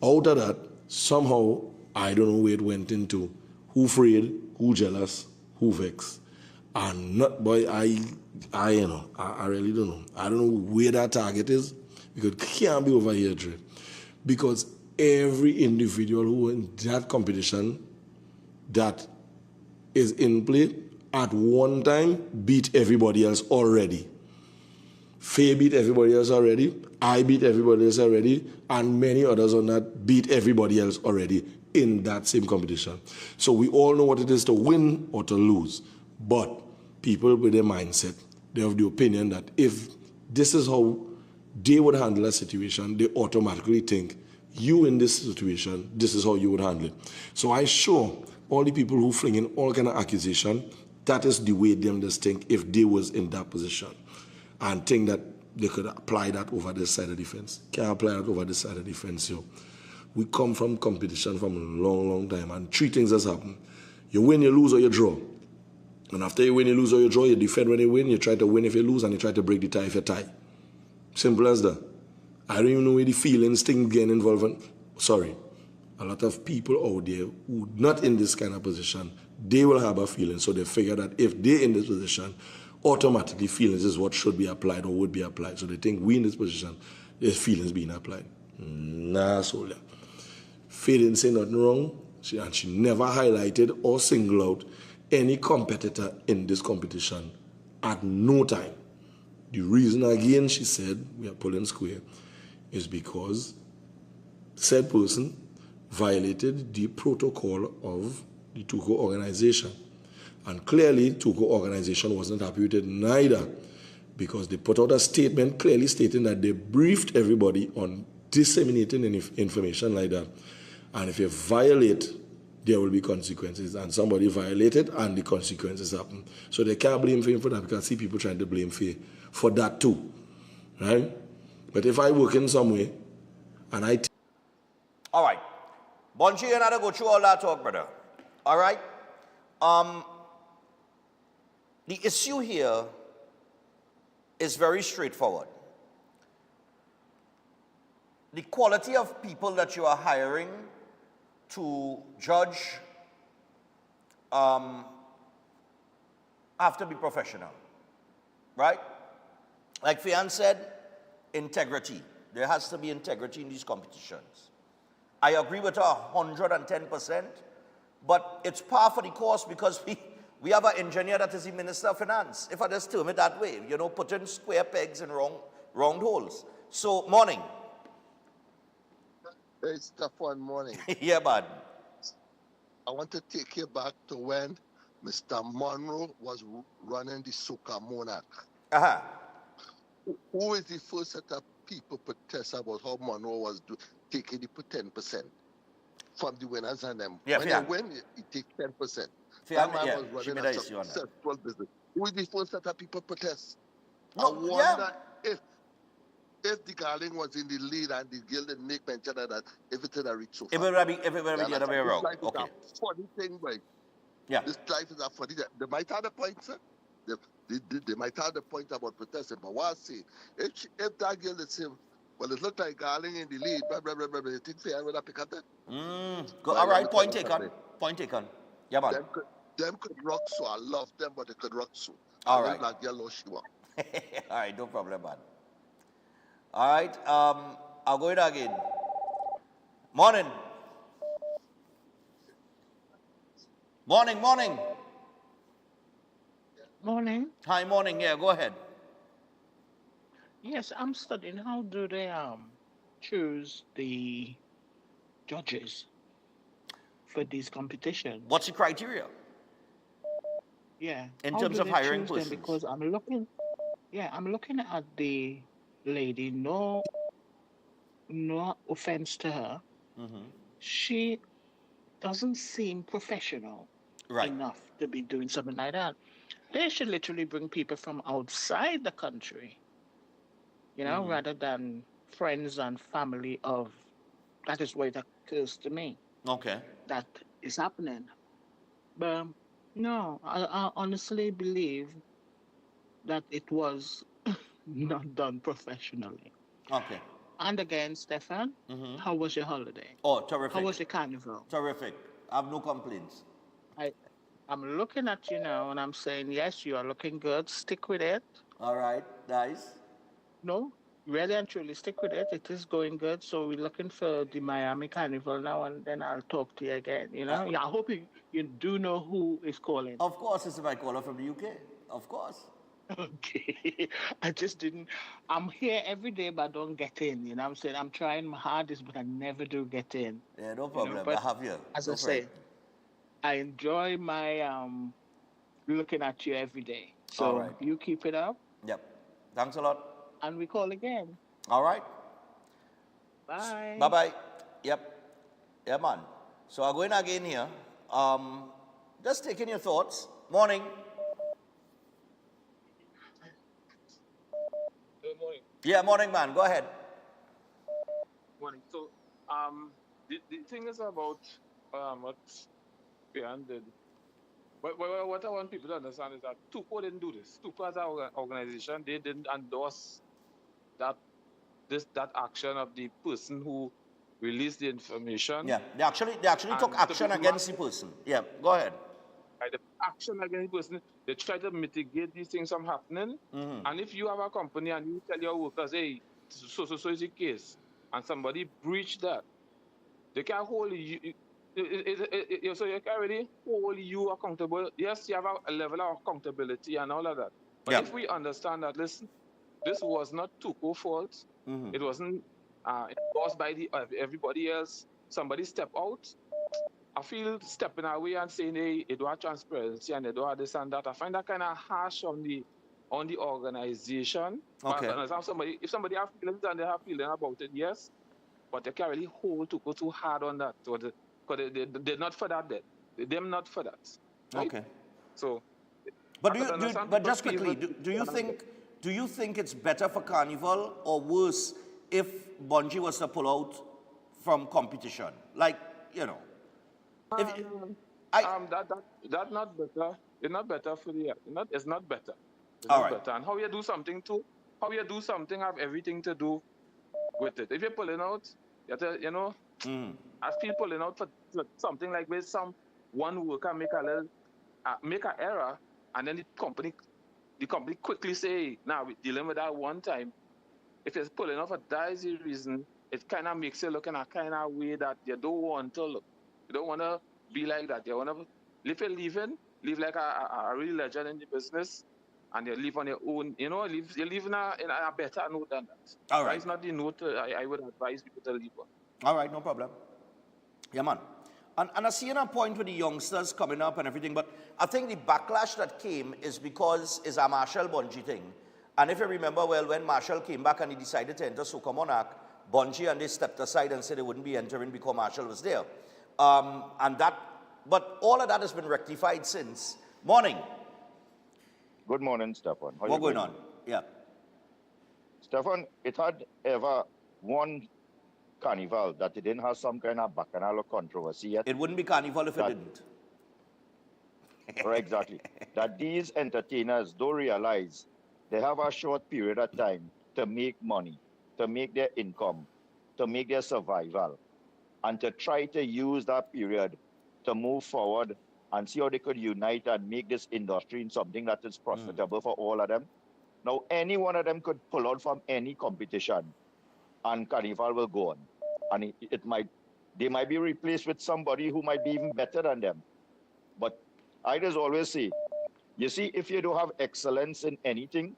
Out of that, somehow, I don't know where it went into, who afraid, who jealous, who vexed. And not, boy, I really don't know. I don't know where that target is, because it can't be over here, Dre. Because every individual who in that competition that is in play at one time beat everybody else already. Faye beat everybody else already, I beat everybody else already, and many others on that beat everybody else already in that same competition. So we all know what it is to win or to lose. But people with their mindset, they have the opinion that if this is how they would handle a situation, they automatically think, you in this situation, this is how you would handle it. So I show all the people who fling in all kind of accusation, that is the way them just think if they was in that position. And think that they could apply that over this side of the fence. Can't apply that over this side of the fence. So we come from competition from a long, long time, and three things has happened. You win, you lose, or you draw. And after you win, you lose, or you draw, you defend when you win, you try to win if you lose, and you try to break the tie if you tie. Simple as that. I don't even know where the feelings thing getting involved. Sorry. A lot of people out there who not in this kind of position, they will have a feeling. So they figure that if they're in this position, automatically feelings is what should be applied or would be applied. So they think we in this position, there's feelings being applied. Nah, so Faye didn't say nothing wrong. And she never highlighted or singled out any competitor in this competition at no time. The reason, again, she said we are pulling square is because said person violated the protocol of the Tuco organization. And clearly, Tuco organization wasn't happy with it neither, because they put out a statement clearly stating that they briefed everybody on disseminating information like that. And if you violate, there will be consequences. And somebody violated and the consequences happen. So they can't blame him for that because I see people trying to blame Faye for that too. Right? But if I work in some way and all right. Bonji, you're not going to go through all that talk, brother. All right? The issue here is very straightforward. The quality of people that you are hiring to judge have to be professional, right? Like Fian said, integrity. There has to be integrity in these competitions. I agree with her 110%, but it's par for the course because we have an engineer that is the Minister of Finance, if I just term it that way, you know, putting square pegs in round holes. So, morning. It's tough one morning. Yeah, bud. I want to take you back to when Mr. Monroe was running the Soca Monarch. Uh-huh. Who is the first set of people protest about how Monroe was taking the 10% from the winners and them? Yeah, when yeah. they win, he take 10%. Yeah, That man yeah, was she running made a a issue on that. successful business. Who is the first set of people protest? No, I wonder if the Garling was in the lead and the girl didn't make mention of that, if it had reached so far. If it would be the other way around. Okay. This funny thing, boy. Yeah. This life is a funny. They might have the point, sir. They might have the point about protesting, but what I say, if that girl is saying, well, it looked like Garling in the lead, blah, blah, blah, blah, blah, you think Faye would have picked up that? All right, point taken. Point taken. Yeah, man. Them could rock so. I love them, but they could rock so. All right. That girl knows she won. All right, no problem, man. All right, I'll go in again. Morning. Morning. Morning. Hi, morning. Yeah, go ahead. Yes, I'm studying how do they choose the judges for these competitions. What's the criteria? Yeah. In how terms do of they hiring choose them? persons? Because I'm looking at the lady, no offense to her. Mm-hmm. She doesn't seem professional enough to be doing something like that. They should literally bring people from outside the country, rather than friends and family of. That is what it occurs to me. Okay. That is happening. But no, I honestly believe that it was not done professionally. Okay. And again, Stefan, how was your holiday? Oh, terrific. How was your carnival? Terrific. I have no complaints. I'm looking at you now and I'm saying, yes, you are looking good. Stick with it. All right. Nice. No, really and truly, stick with it. It is going good. So we're looking for the Miami Carnival now, and then I'll talk to you again. Yeah, I hope you do know who is calling. Of course, it's my caller from the UK. Of course. Okay. I just didn't. I'm here every day, but I don't get in. I'm saying I'm trying my hardest, but I never do get in. Yeah, no problem. But I have you. As No I say, I enjoy my looking at you every day. So All right. you keep it up. Yep. Thanks a lot. And we call again. All right. Bye. Bye-bye. Yep. Yeah, man. So I'm going again here. Just taking your thoughts. Morning. Good morning. Yeah, morning, man. Go ahead. Morning. So, the thing is about what Fian did. But what I want people to understand is that TUCO didn't do this. TUCO as an organization, they didn't endorse that action of the person who released the information. Yeah, they actually took action against the person. Yeah, go ahead. Right, the action against the person, they try to mitigate these things from happening. Mm-hmm. And if you have a company and you tell your workers, hey, so is the case, and somebody breached that, they can hold you. So you can really hold you accountable. Yes, you have a level of accountability and all of that. But if we understand that, listen, this was not TUCO's fault. Mm-hmm. It wasn't endorsed by everybody else. Somebody step out. I feel stepping away and saying, hey, it don't have transparency and it don't have this and that. I find that kind of harsh on the on the organization. Okay. But if somebody have feelings and they have feeling about it, yes, but they can't really hold to go too hard on that. So because they're not for that. They're not for that. Right? Okay. So, But I could understand but people just quickly, feel do you think it's better for Carnival or worse if Bungie was to pull out from competition? Like, you know, that not better. It's not better for the. It's not better. It's All not right. better. And how you do something have everything to do with it. If you're pulling out, you have to, I feel pulling out for something like with one worker make an error, and then the company quickly say, "Now we're dealing with that one time." If it's pulling off for that is the reason, it kind of makes you look in a kind of way that you don't want to look. You don't want to be like that. You want to, if you're leaving, live like a real legend in the business, and you live on your own. You live in a better note than that. All right. That's not the note I would advise people to live on. All right, no problem. Yeah, man. And I see a point with the youngsters coming up and everything, but I think the backlash that came is because it's a Marshall Bungie thing. And if you remember well, when Marshall came back and he decided to enter Soca Monarch, Bungie and they stepped aside and said they wouldn't be entering because Marshall was there. But all of that has been rectified since. Morning. Good morning, Stefan. How What you going doing? on? Yeah. Stefan, it had ever one Carnival that it didn't have some kind of bacchanal or controversy yet. It wouldn't be Carnival if it didn't. Right, exactly. That these entertainers don't realize they have a short period of time to make money, to make their income, to make their survival, and to try to use that period to move forward and see how they could unite and make this industry in something that is profitable for all of them. Now, any one of them could pull out from any competition, and Carnival will go on. And they might be replaced with somebody who might be even better than them. But I just always say, you see, if you don't have excellence in anything,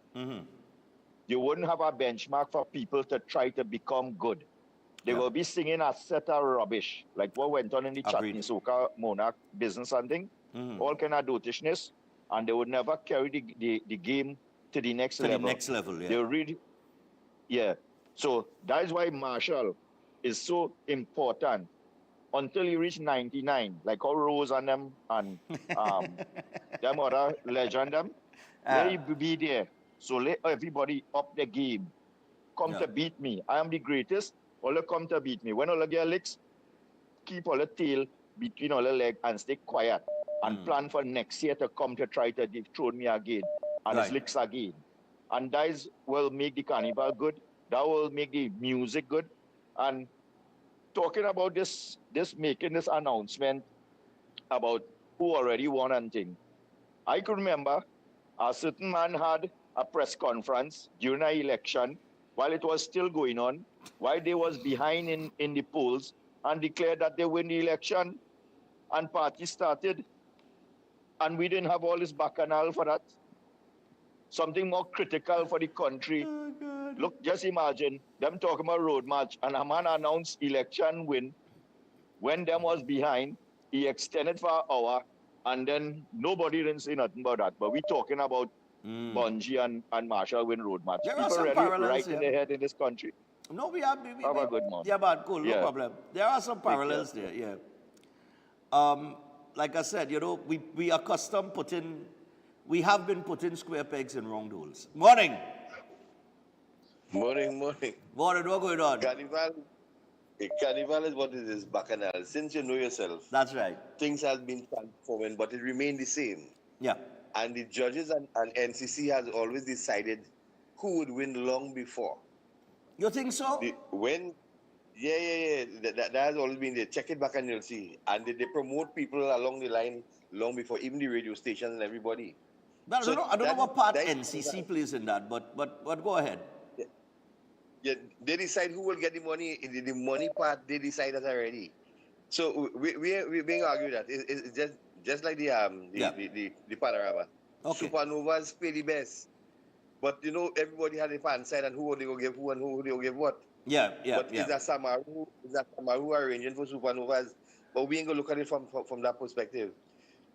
you wouldn't have a benchmark for people to try to become good. They will be singing a set of rubbish, like what went on in the Chutney Soca Monarch business and thing, all kind of dotishness, and they would never carry the game to the next level. To the next level, yeah. They really, yeah. So that is why Marshall is so important until you reach 99, like how Rose and them and them other legend them. Let it be there. So let everybody up the game. Come to beat me. I am the greatest. All come to beat me. When all get licks, keep all the tail between all the leg and stay quiet and plan for next year to come to try to dethrone me again and his licks again. And that will make the Carnival good. That will make the music good. And talking about this making this announcement about who already won and thing. I could remember a certain man had a press conference during an election while it was still going on, while they was behind in the polls, and declared that they win the election, and party started, and we didn't have all this bacchanal for that. Something more critical for the country. Oh, look, just imagine them talking about road march, and a man announced election win. When them was behind, he extended for an hour, and then nobody didn't say nothing about that. But we talking about Bungie and Marshall win road march. There are People some really parallels right in their head in this country. No, we have a good morning. Yeah, but cool, no Yeah. problem. There are some parallels there, yeah. Like I said, we accustomed we have been putting square pegs in round holes. Morning. Morning. Morning, what going on? Carnival is what it is, bacchanal. Since you know yourself. That's right. Things have been transforming, but it remained the same. Yeah. And the judges and NCC has always decided who would win long before. You think so? Yeah. That has always been there. Check it back and you'll see. And they promote people along the line long before, even the radio stations and everybody. Well, I don't know what part NCC plays in that, but go ahead. Yeah, they decide who will get the money. The money part, they decide that already. So we're being argued that it's just like the panorama. Okay. Supernovas pay the best, but everybody had a fan side and who they go give who and who they go give what. Yeah. But is that Samaru arranging for supernovas? But we ain't gonna look at it from that perspective.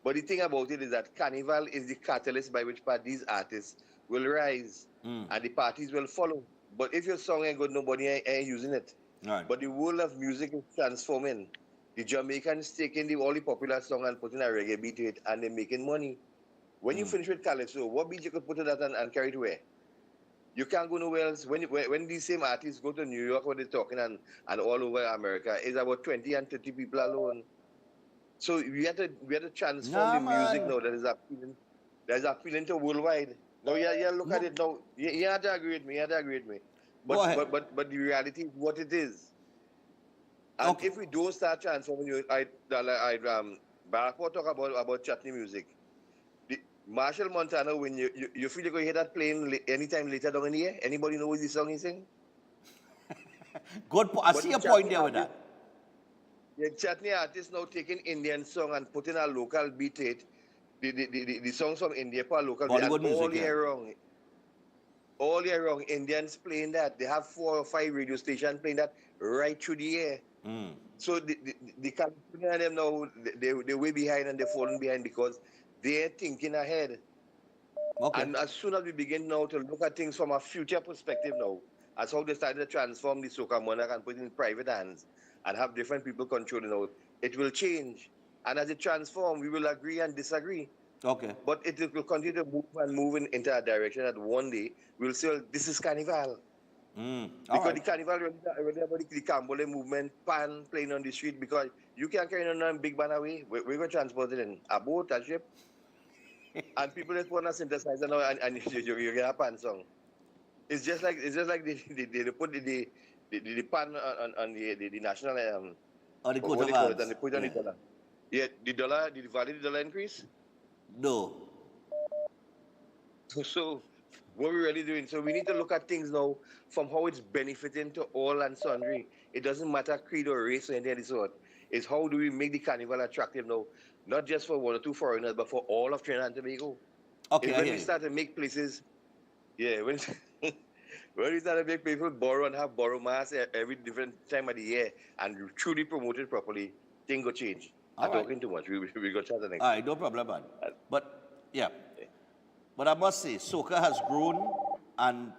But the thing about it is that Carnival is the catalyst by which part these artists will rise and the parties will follow. But if your song ain't good, nobody ain't using it. Right. But the world of music is transforming. The Jamaicans taking all the popular song and putting a reggae beat to it, and they're making money. When you finish with Calypso, what beat you could put to that and carry it away? You can't go nowhere else. When these same artists go to New York, where they're talking and all over America, it's about 20 and 30 people alone. So we have to transform the music now that is appealing to worldwide. Now look at it now. You have to agree with me. But the reality is what it is. And if we don't start transforming you, Barack will talk about chutney music. Marshall Montana, when you feel you're going to hear that playing anytime later down in the year, anybody know what the song is saying? Good. I see a point there with that. The chutney artists now taking Indian song and putting a local beat to it. The songs from India for a local beat. Bollywood music, all year round. All year round, Indians playing that. They have 4 or 5 radio stations playing that right through the year. So the California and them now, they're way behind and they're falling behind because they're thinking ahead. And as soon as we begin now to look at things from a future perspective now, as how they started to transform the Soca monarch and put it in private hands and have different people controlling it, it will change. And as it transforms, we will agree and disagree. Okay. But it will continue to move into a direction that one day we'll say, this is Carnival. Because the Carnival, really about the Cambole movement, pan playing on the street, because you can't carry on a big banner away. We're going to transport it in a boat, a ship. And people just want to synthesize now and you get a pan song. It's just like they put the pan on the national or the what coat they of call it, arms. and they put it on the dollar. Yeah, the value of the dollar increase? No. So what we're really doing, so we need to look at things now from how it's benefiting to all and sundry. It doesn't matter creed or race or anything of the sort. It's how do we make the carnival attractive now, not just for 1 or 2 foreigners, but for all of Trinidad and Tobago. Okay, when we start to make places, when we start to make people borrow and have borrow mass every different time of the year and truly promote it properly, things will change. I'm talking too much. We got chat the next. All right, no problem, man. But, yeah. But I must say, Soca has grown, and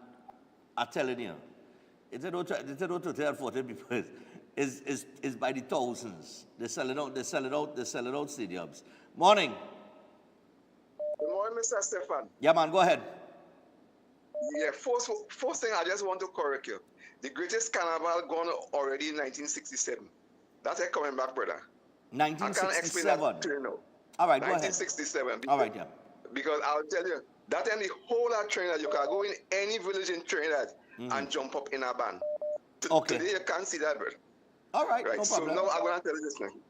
I'm telling you, it's not 30 or 40 people. It's by the thousands. They're selling out stadiums. Morning. Good morning, Mr. Stefan. Yeah, man, go ahead. Yeah, first thing I just want to correct you. The greatest carnival gone already in 1967. That's it coming back, brother. 1967. I can't explain that to you now. All right, go ahead. 1967. All right, yeah. Because I'll tell you, that time the whole of Trinidad, you can go in any village in Trinidad and jump up in a band. Today you can't see that, brother. All right, no problem. So now I'm going to tell you this thing.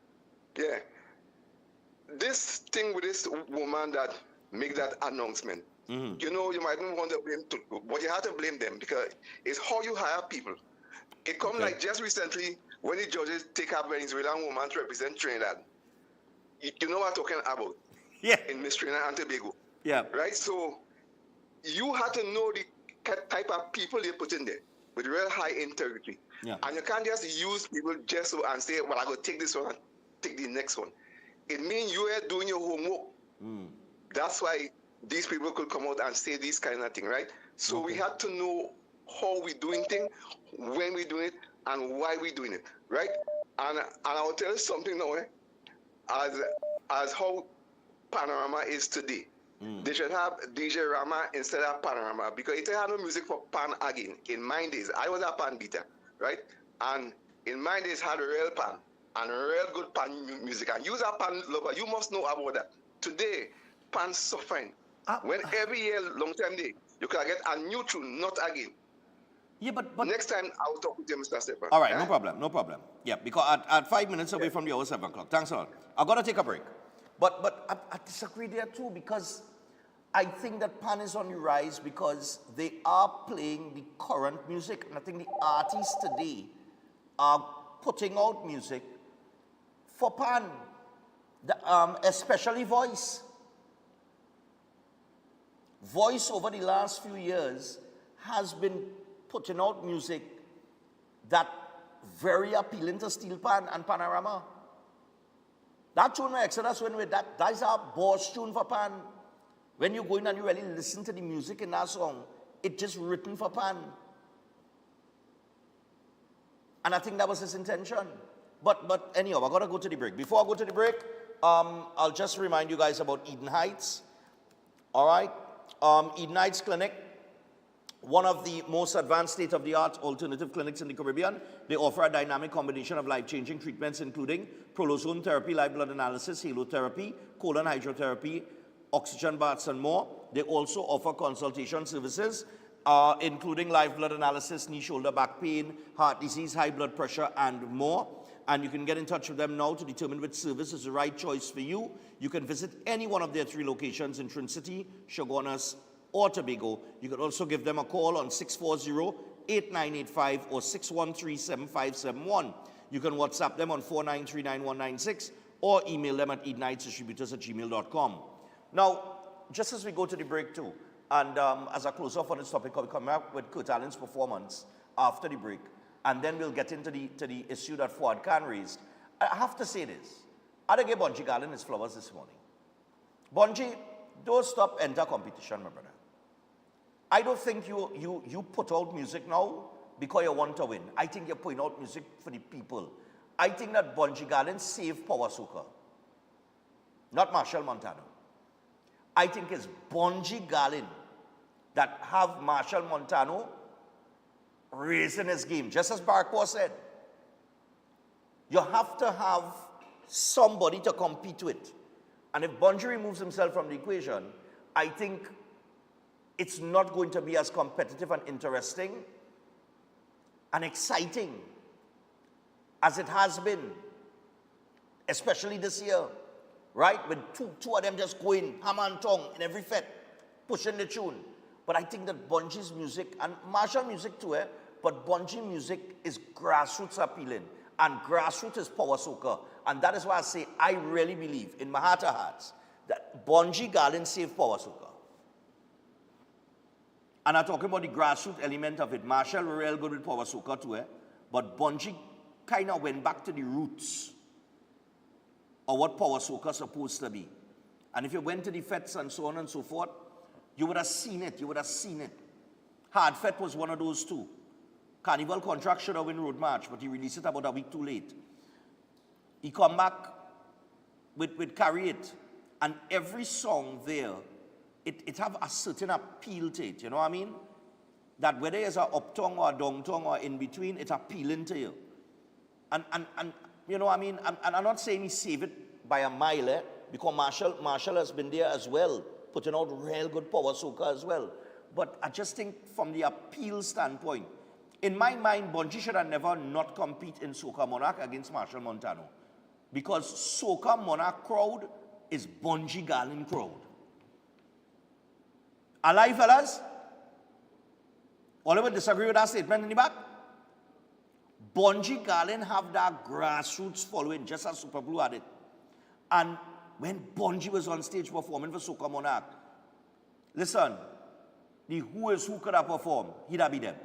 Yeah. This thing with this woman that make that announcement, you know, you might not want to blame, but you have to blame them because it's how you hire people. It come like just recently when the judges take up an Israeli woman to represent Trinidad. You know what I'm talking about? Yeah. In Miss Trinidad and Tobago. Yeah. Right? So you have to know the type of people they put in there with real high integrity. Yeah. And you can't just use people just so and say, well, I go take this one and take the next one. It means you are doing your homework. That's why these people could come out and say this kind of thing, right? So we have to know how we're doing things, when we're doing it, and why we're doing it, right? And I'll tell you something now, as how Panorama is today. They should have DJ Rama instead of Panorama because it had no music for pan again. In my days, I was a pan beater, right? And in my days, had a real pan and a real good pan music. And you as a pan lover, you must know about that. Today, pan suffering. When every year, long time day, you can get a new tune, not again. Yeah, but next time I'll talk with you, Mr. Stefan. All right, no problem. Yeah, because at 5 minutes away from the hour 7 o'clock. Thanks a lot. I've got to take a break. But I disagree there too because I think that pan is on the rise because they are playing the current music. And I think the artists today are putting out music for pan, especially voice. Voice over the last few years has been putting out music that very appealing to Steel Pan and Panorama. That tune, Exodus, when we that is our boss tune for pan. When you go in and you really listen to the music in that song, it's just written for Pan. And I think that was his intention. But anyhow, I gotta go to the break. Before I go to the break, I'll just remind you guys about Eden Heights. All right? Eden Heights Clinic, one of the most advanced state-of-the-art alternative clinics in the Caribbean. They offer a dynamic combination of life-changing treatments, including prolozone therapy, live blood analysis, halotherapy, colon hydrotherapy, oxygen baths, and more. They also offer consultation services, including live blood analysis, knee, shoulder, back pain, heart disease, high blood pressure, and more. And you can get in touch with them now to determine which service is the right choice for you. You can visit any one of their 3 locations in Trin City, Chaguanas, or Tobago. You can also give them a call on 640-8985 or 613-7571. You can WhatsApp them on 4939-196 or email them at edenheightsdistributors@gmail.com. Now, just as we go to the break too, and as I close off on this topic, I'll come back with Kurt Allen's performance after the break, and then we'll get into the issue that Fuad Khan raised. I have to say this. I gave Bunji Garlin his flowers this morning. Bunji, don't stop enter competition, my brother. I don't think you put out music now because you want to win. I think you're putting out music for the people. I think that Bunji Garlin saved Power Soca, not Marshall Montano. I think it's Bunji Garlin that have Marshall Montano raising his game, just as Barkwa said. You have to have somebody to compete with. And if Bunji removes himself from the equation, I think it's not going to be as competitive and interesting and exciting as it has been, especially this year, right? With two of them just going hammer and tongue in every fete, pushing the tune. But I think that Bunji's music, and Marshall music too, but Bunji music is grassroots appealing, and grassroots is Power Soca. And that is why I say I really believe, in my heart of hearts, that Bunji Garlin saved Power Soca. And I'm talking about the grassroots element of it. Marshall were real good with Power Soca too, but Bunji kind of went back to the roots of what Power Soca is supposed to be. And if you went to the fetes and so on and so forth, you would have seen it. You would have seen it. Hard Fet was one of those too. Carnival contract should have win Road March, but he released it about a week too late. He come back with Carry It, and every song there, it have a certain appeal to it, you know what I mean? That whether it's a up tongue or a down tongue or in between, it's appealing to you. And you know what I mean? And I'm not saying he saved it by a mile, because Marshall has been there as well, putting out real good Power Soca as well. But I just think from the appeal standpoint, in my mind, Bunji should have never not compete in Soca Monarch against Marshall Montano. Because Soca Monarch crowd is Bunji Garlin crowd. Alive, fellas? All of you disagree with that statement in the back? Bunji Garlin have that grassroots following, just as Super Blue had it. And when Bunji was on stage performing for Soca Monarch, listen, the who is who could have performed, he'd have been them.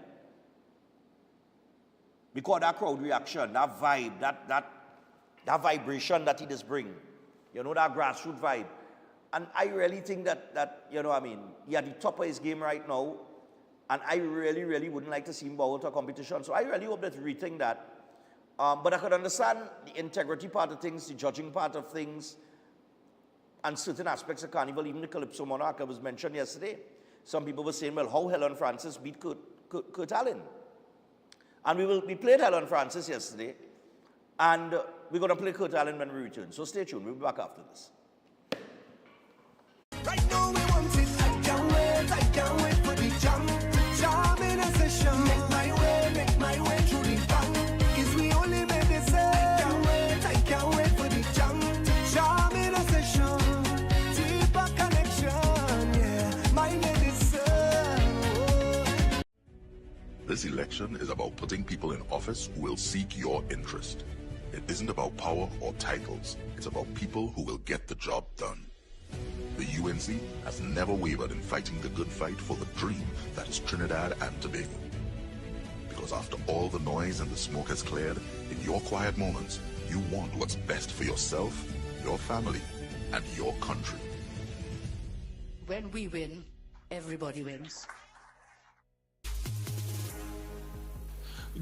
Because that crowd reaction, that vibe, that vibration that he just bring, you know, that grassroots vibe. And I really think that you know what I mean, he at the top of his game right now, and I really, really wouldn't like to see him bow out a competition. So I really hope that we rethink that. But I could understand the integrity part of things, the judging part of things, and certain aspects of Carnival, even the Calypso Monarch was mentioned yesterday. Some people were saying, well, how Helen Francis beat Kurt Allen? And we played Helen Francis yesterday, and we're going to play Kurt Allen when we return. So stay tuned. We'll be back after this. Right now we want it. I can't wait for the jam in a session. Make my way through the bang. Is we only made this I can't wait for the jam in a session. Deeper connection, yeah. My medicine. This election is about putting people in office who will seek your interest. It isn't about power or titles. It's about people who will get the job done. The UNC has never wavered in fighting the good fight for the dream that is Trinidad and Tobago. Because after all the noise and the smoke has cleared, in your quiet moments, you want what's best for yourself, your family, and your country. when we win, everybody wins.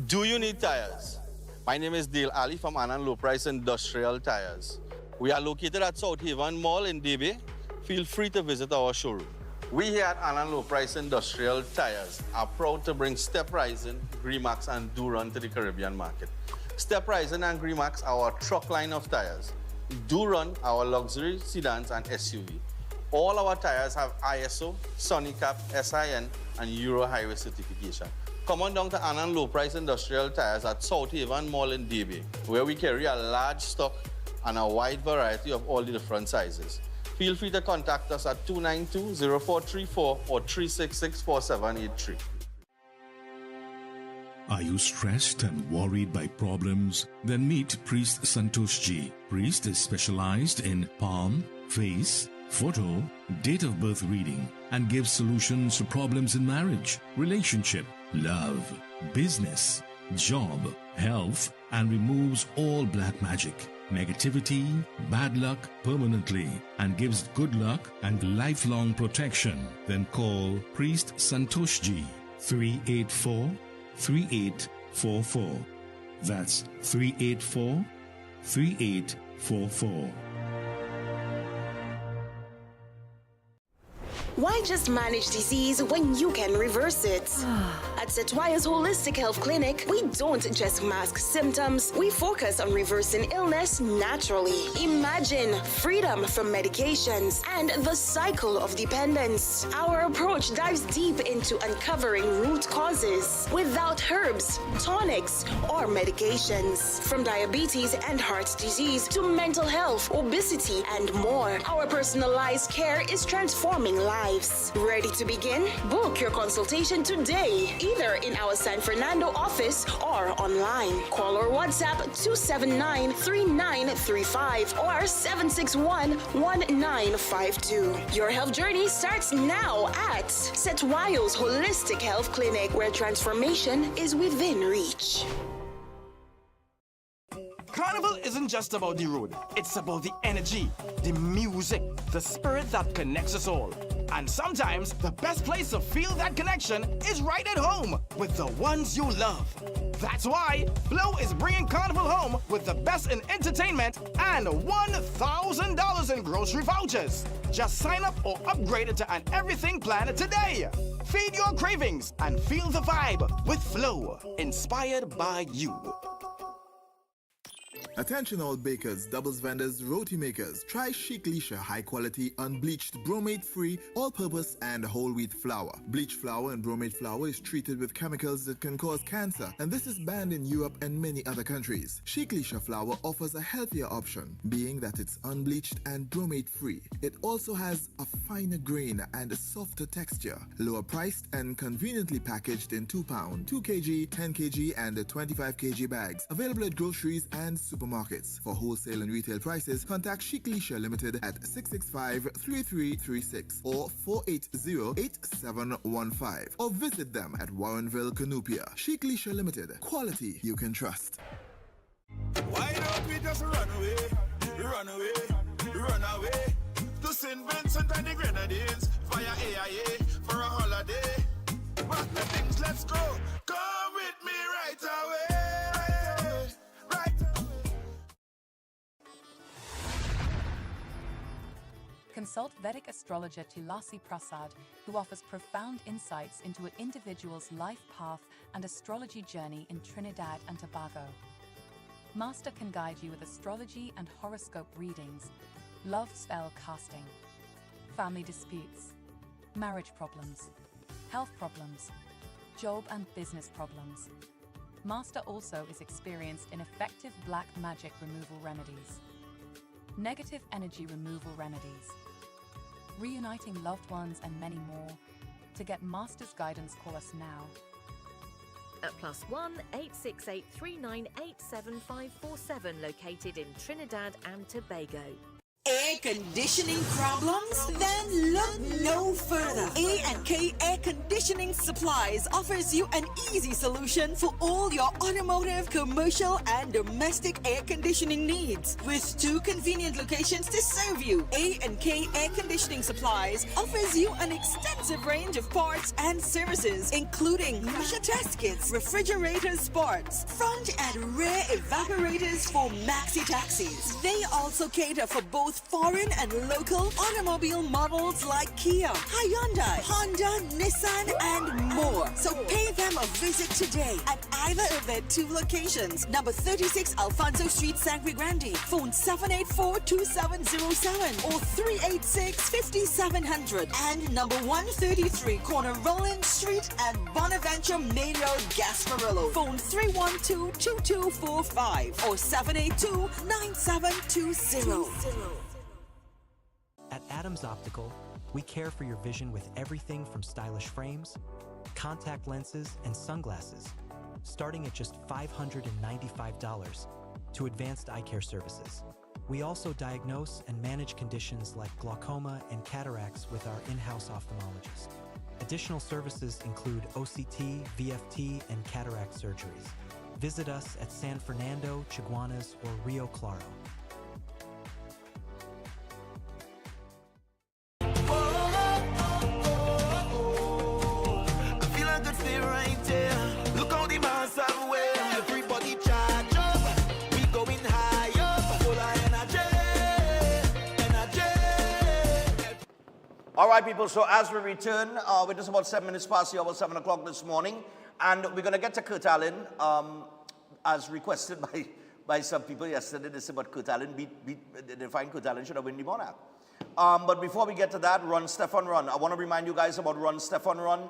Do you need tires? My name is Dale Ali from Anand Low Price Industrial Tires. We are located at South Haven Mall in DB. Feel free to visit our showroom. We here at Anand Low Price Industrial Tires are proud to bring Step Rising, Gremax and Duron to the Caribbean market. Step Rising and Gremax are our truck line of tires. Duron, our luxury sedans and SUV. All our tires have ISO, Sonicap, SIN and Euro Highway certification. Come on down to Anand Low Price Industrial Tires at South Haven Mall in DB, where we carry a large stock and a wide variety of all the different sizes. Feel free to contact us at 292-0434 or 366-4783. Are you stressed and worried by problems? Then meet Priest Santosh Ji. Priest is specialized in palm, face, photo, date of birth reading, and gives solutions to problems in marriage, relationship, love, business, job, health, and removes all black magic, negativity, bad luck permanently, and gives good luck and lifelong protection. Then call Priest Santosh Ji 384-3844. That's 384-3844. Why just manage disease when you can reverse it? At Setwaya's Holistic Health Clinic, we don't just mask symptoms, we focus on reversing illness naturally. Imagine freedom from medications and the cycle of dependence. Our approach dives deep into uncovering root causes without herbs, tonics, or medications. From diabetes and heart disease to mental health, obesity, and more, our personalized care is transforming lives. Ready to begin? Book your consultation today, either in our San Fernando office or online. Call or WhatsApp 279-3935 or 761-1952. Your health journey starts now at Setwayo's Holistic Health Clinic, where transformation is within reach. Carnival isn't just about the road. It's about the energy, the music, the spirit that connects us all. And sometimes the best place to feel that connection is right at home with the ones you love. That's why Flow is bringing Carnival home with the best in entertainment and $1,000 in grocery vouchers. Just sign up or upgrade it to an everything plan today. Feed your cravings and feel the vibe with Flow, inspired by you. Attention all bakers, doubles vendors, roti makers. Try Chic Leisha high quality, unbleached, bromate free, all purpose and whole wheat flour. Bleached flour and bromate flour is treated with chemicals that can cause cancer, and this is banned in Europe and many other countries. Chic Leisha flour offers a healthier option, being that it's unbleached and bromate free. It also has a finer grain and a softer texture, lower priced and conveniently packaged in 2 pound, 2 kg, 10 kg and 25 kg bags. Available at groceries and supermarkets. For wholesale and retail prices, contact Chic Leisha Limited at 665-3336 or 480-8715 or visit them at Warrenville, Canupia. Chic Leisha Limited. Quality you can trust. Why don't we just run away, run away, run away to St. Vincent and the Grenadines via AIA for a holiday? But the things, let's go. Come with me right away. Consult Vedic astrologer Tulasi Prasad, who offers profound insights into an individual's life path and astrology journey in Trinidad and Tobago. Master can guide you with astrology and horoscope readings, love spell casting, family disputes, marriage problems, health problems, job and business problems. Master also is experienced in effective black magic removal remedies, negative energy removal remedies, reuniting loved ones, and many more. To get Master's guidance, call us now. At +1 868 3987 547, located in Trinidad and Tobago. air conditioning problems? Then look no further. A&K Air Conditioning Supplies offers you an easy solution for all your automotive, commercial, and domestic air conditioning needs. With 2 convenient locations to serve you, A&K Air Conditioning Supplies offers you an extensive range of parts and services, including pressure test kits, refrigerators, parts, front and rear evaporators for maxi taxis. They also cater for both foreign and local automobile models like Kia, Hyundai, Honda, Nissan, and more. So pay them a visit today at either of their 2 locations. Number 36 Alfonso Street, Sangre Grande. Phone 784-2707 or 386-5700. And number 133 Corner Roland Street and Bonaventure Main Road, Gasparillo. Phone 312-2245 or 782-9720. At Adams Optical, we care for your vision with everything from stylish frames, contact lenses, and sunglasses, starting at just $595, to advanced eye care services. We also diagnose and manage conditions like glaucoma and cataracts with our in-house ophthalmologist. Additional services include OCT, VFT, and cataract surgeries. Visit us at San Fernando, Chaguanas, or Rio Claro. All right, people, so as we return, we're just about 7 minutes past the hour, 7 o'clock this morning, and we're going to get to Kurt Allen, as requested by some people yesterday. They said, but Kurt Allen they find Kurt Allen should have won the Monarch. But before we get to that, Run, Stefan, Run. I want to remind you guys about Run, Stefan, Run.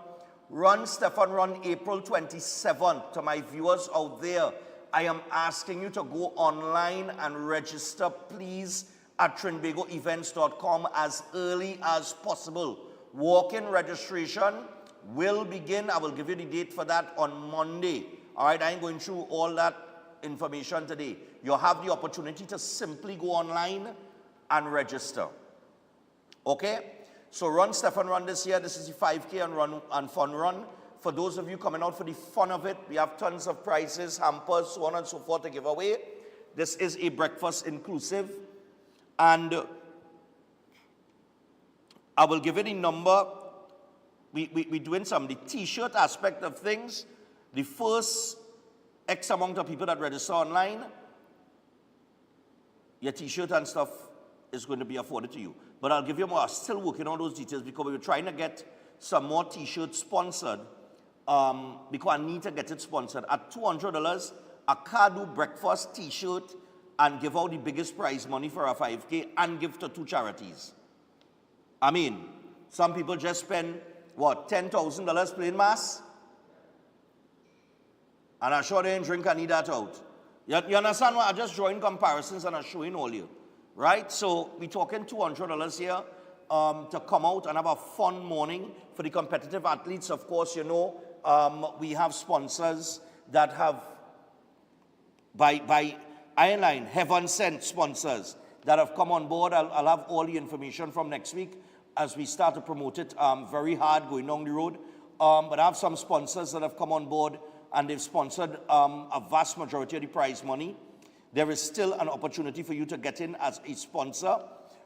Run, Stefan, Run, April 27th. To my viewers out there, I am asking you to go online and register, please, at trinbagoevents.com as early as possible. Walk-in registration will begin. I will give you the date for that on Monday. All right, I ain't going through all that information today. You'll have the opportunity to simply go online and register. Okay? So Run, Stefan, Run this year. This is the 5K and Run and Fun Run. For those of you coming out for the fun of it, we have tons of prizes, hampers, so on and so forth to give away. This is a breakfast inclusive. And I will give you the number. We're doing the t-shirt aspect of things. The first X amount of people that register online, your t-shirt and stuff is going to be afforded to you. But I'll give you more. I'm still working on those details because we were trying to get some more t-shirts sponsored because I need to get it sponsored. At $200, a Kadu breakfast t-shirt and give out the biggest prize money for a 5K and give to 2 charities. I mean, some people just spend, what, $10,000 playing mass? And I'm sure they ain't drink and eat that out. You understand what? I'm just drawing comparisons and I'm showing all you. Right? So we're talking $200 here to come out and have a fun morning for the competitive athletes. Of course, you know, we have sponsors that have, by Ironline, heaven sent sponsors that have come on board. I'll have all the information from next week as we start to promote it very hard going down the road. But I have some sponsors that have come on board and they've sponsored a vast majority of the prize money. There is still an opportunity for you to get in as a sponsor.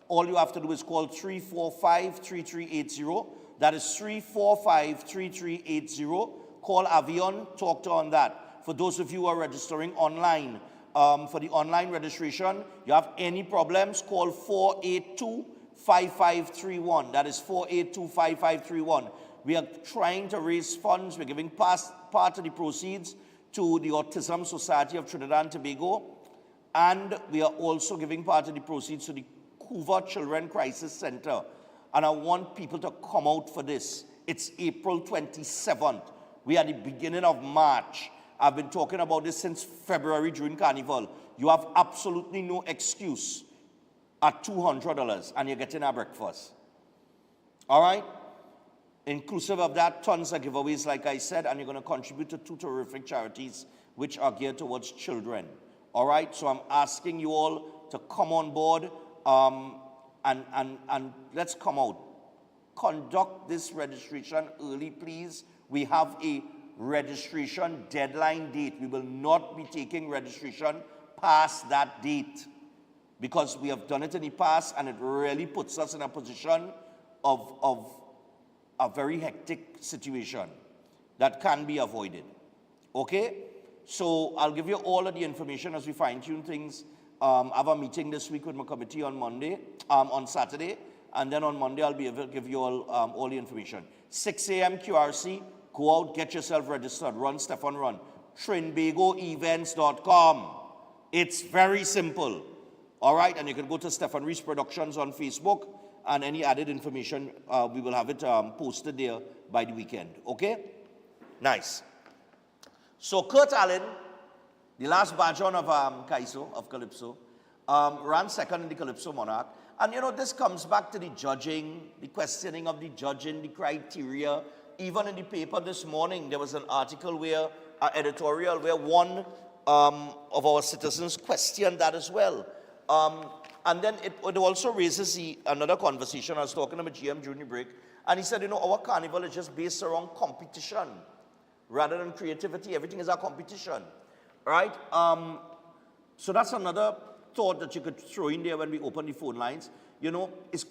All you have to do is call 345-3380. That is 345-3380. Call Avion, talk to on that. For those of you who are registering online, for the online registration, you have any problems, call 482-5531. That is 482-5531. We are trying to raise funds. We're giving part of the proceeds to the Autism Society of Trinidad and Tobago. And we are also giving part of the proceeds to the Hoover Children Crisis Center. And I want people to come out for this. It's April 27th. We are at the beginning of March. I've been talking about this since February during Carnival. You have absolutely no excuse at $200 and you're getting a breakfast. All right? Inclusive of that, tons of giveaways, like I said, and you're going to contribute to 2 terrific charities which are geared towards children. All right? So I'm asking you all to come on board. and let's come out. Conduct this registration early, please. We have a registration deadline date. We will not be taking registration past that date because we have done it in the past and it really puts us in a position of a very hectic situation that can be avoided. Okay? So I'll give you all of the information as we fine-tune things. I have a meeting this week with my committee on Saturday, and then on Monday I'll be able to give you all the information. 6 a.m. QRC, go out, get yourself registered. Run, Stefan, run. TrinbagoEvents.com. It's very simple. All right, and you can go to Stefan Reese Productions on Facebook, and any added information, we will have it posted there by the weekend. Okay? Nice. So Kurt Allen, the last badge on of Calypso, ran second in the Calypso Monarch. And you know, this comes back to the judging, the questioning of the judging, the criteria. Even in the paper this morning, there was an article editorial where one of our citizens questioned that as well. And then it also raises another conversation. I was talking to GM during the break, and he said, you know, our carnival is just based around competition rather than creativity. Everything is a competition, right? So that's another thought that you could throw in there when we open the phone lines. You know, is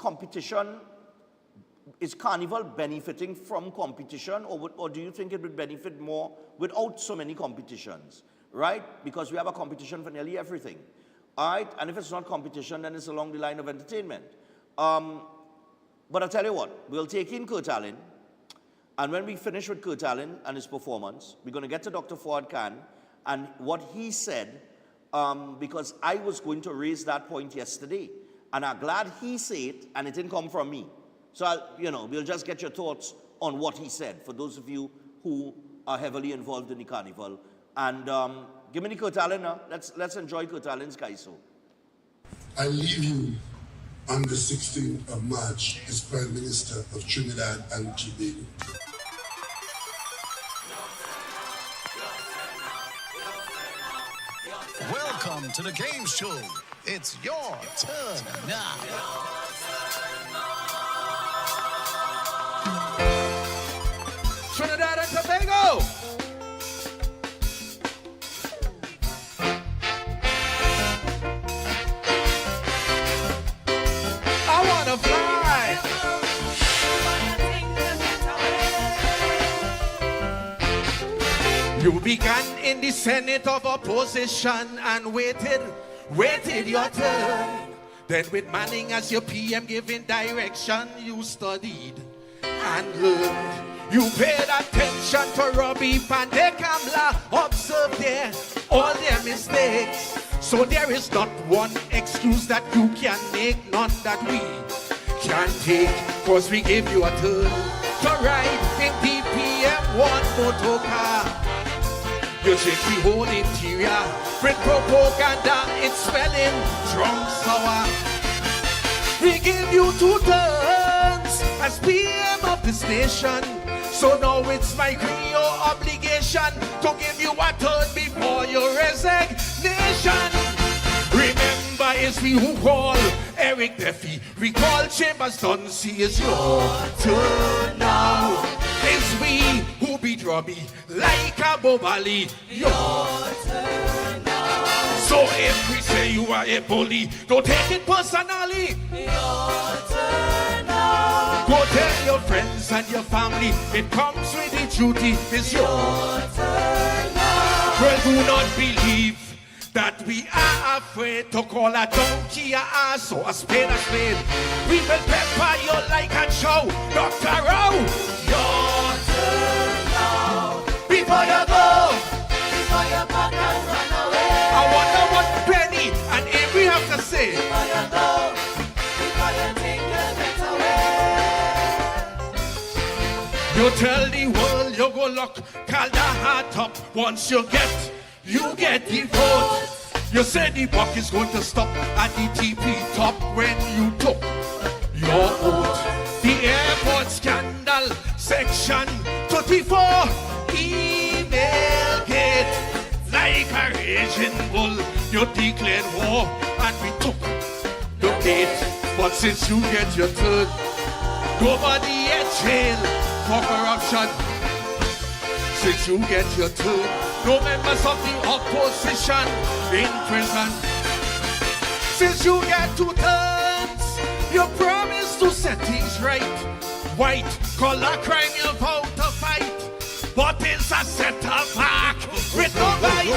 Carnival benefiting from competition, or do you think it would benefit more without so many competitions, right? Because we have a competition for nearly everything, all right? And if it's not competition, then it's along the line of entertainment. But I'll tell you what, we'll take in Kurt Allen, and when we finish with Kurt Allen and his performance, we're going to get to Dr. Fuad Khan and what he said, because I was going to raise that point yesterday, and I'm glad he said it, and it didn't come from me. So, we'll just get your thoughts on what he said, for those of you who are heavily involved in the carnival. And give me the Kurt Allen now. Let's enjoy Kurt Allen's Calypso. I leave you on the 16th of March as Prime Minister of Trinidad and Tobago. Welcome to the game show. It's your turn now. Trinidad and Tobago! I wanna fly! You began in the Senate of Opposition and waited your turn. Then with Manning as your PM giving direction, you studied and learned. You paid attention to Robbie and the Kamla, observed all their mistakes. So there is not one excuse that you can make, none that we can take. Cause we gave you a turn to ride in DPM1 motor car. You check the whole interior with propaganda, it's smelling strong sour. We give you 2 turns as PM of this nation. So now it's my Creole obligation to give you a turn before your resignation. Remember, it's we who call Eric Duffy. Recall Chambers Dunsey is your turn now. It's we who beat Robbie like a Bobali. Your turn now. So if we say you are a bully, don't take it personally. Your turn now. Go tell your friends and your family, it comes with the duty, it's your turn now. Well, do not believe that we are afraid to call a donkey a ass or a spade a spade. We will pepper you like a show, Dr. Rowe. Your turn now. Before you go, before you pack and run away. I wonder what Penny and Avery have to say. Before you go, before you take your get away. You tell the world you go lock, call the heart up. Once you get the vote. You said the buck is going to stop at the TP top when you took your oath. The airport scandal, section 34, email gate. Like a raging bull, you declared war and we took the bait. But But since you get your turn, nobody in jail for corruption. Since you get your turn, no members of the opposition in prison. Since you get 2 turns, you promise to set things right. White collar crime you vow to fight, but it's a set of back with no light.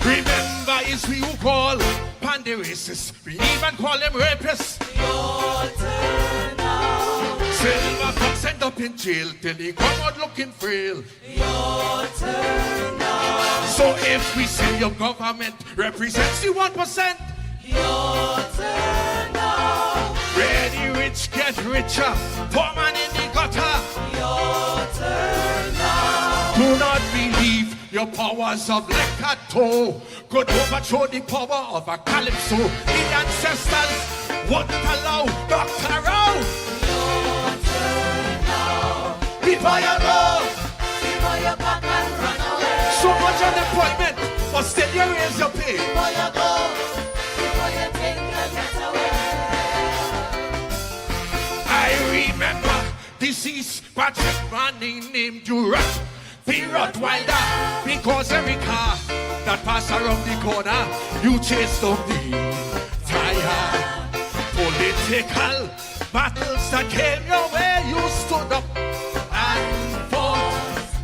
Remember, it's we who call pandy racists. We even call them rapists. Your turn now. Silver fox end up in jail till he come out looking frail. Your turn now. So if we say your government represents you 1%, your turn now. Where the rich get richer, poor man in the gutter. Your turn now. Do not believe your powers of Lecato could overthrow the power of a Calypso. The ancestors wouldn't allow Dr. Rowe. Your turn now. Before you go, before you back and run away. So much unemployment, but still you raise your pay. Before you go, before you think you get away. I remember deceased Patrick Manning named Durant, the Rottweiler, because every car that passed around the corner, you chased up the tire. Political battles that came your way, you stood up and fought.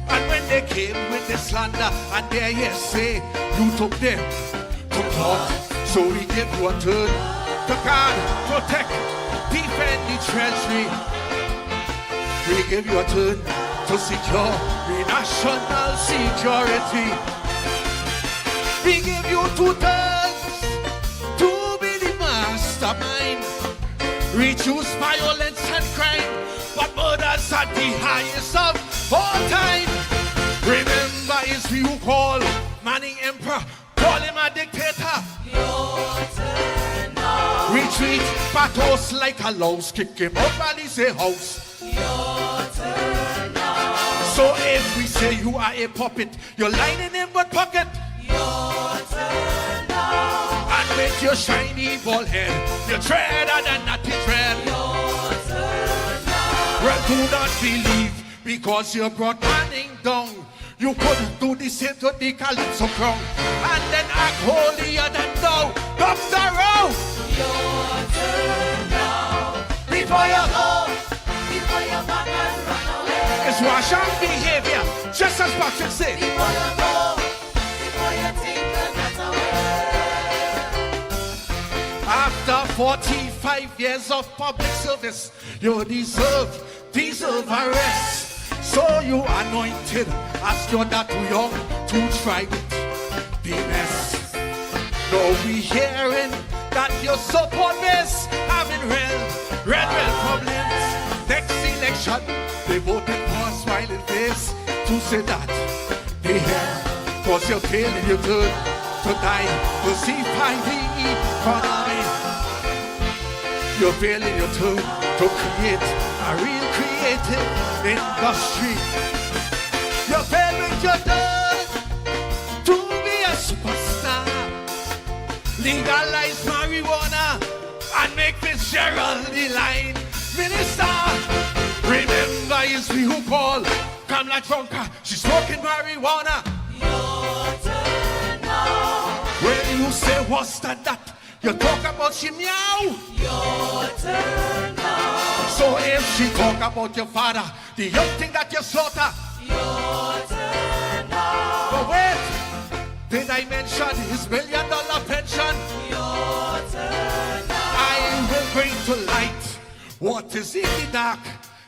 And when they came with the slander and their hearsay, you took them to court. So we give you a turn to guard, protect, defend the treasury. We give you a turn to secure the national security. We give you 2 turns to be the mastermind. Reduce violence and crime, but murders at the highest of all time. Remember, it's we who call Manning Emperor, call him a dictator. Your turn now. Retreat, pathos like a louse, kick him up and he say house. Your turn now. So if we say you are a puppet, you're lining in but pocket. Your turn now. And with your shiny bald head, you tread on a natty tread. Your turn now. Well, do not believe because you brought Manning down. You couldn't do the same to the Calypso crown. And then act holier than thou. Dr. Rowe. Your turn now. Before you go, before you back and run away. It's wash and behavior, just as Patrick said. Before you go, before you think you get away. After 45 years of public service, you deserve arrest. So you anointed as you're not too young to try it, the mess. No, we hearing that you support this, having real problems. Next election, they voted for a smiling face to say that they have, cause you're failing your turn to die to see the economy. You're failing your turn to create a real creative industry. You're failing your turn to be a superstar. Legalize marijuana and make Fitzgerald the line minister. Remember, it's we who call Kamala Trunka. She's smoking marijuana. Your turn now. When you say what's that? You talk about she meow. Your turn now. So if she talk about your father, the young thing that you slaughter. Your turn now. But wait, did I mention his $1 million pension? Your turn now. I will bring to light what is in the dark.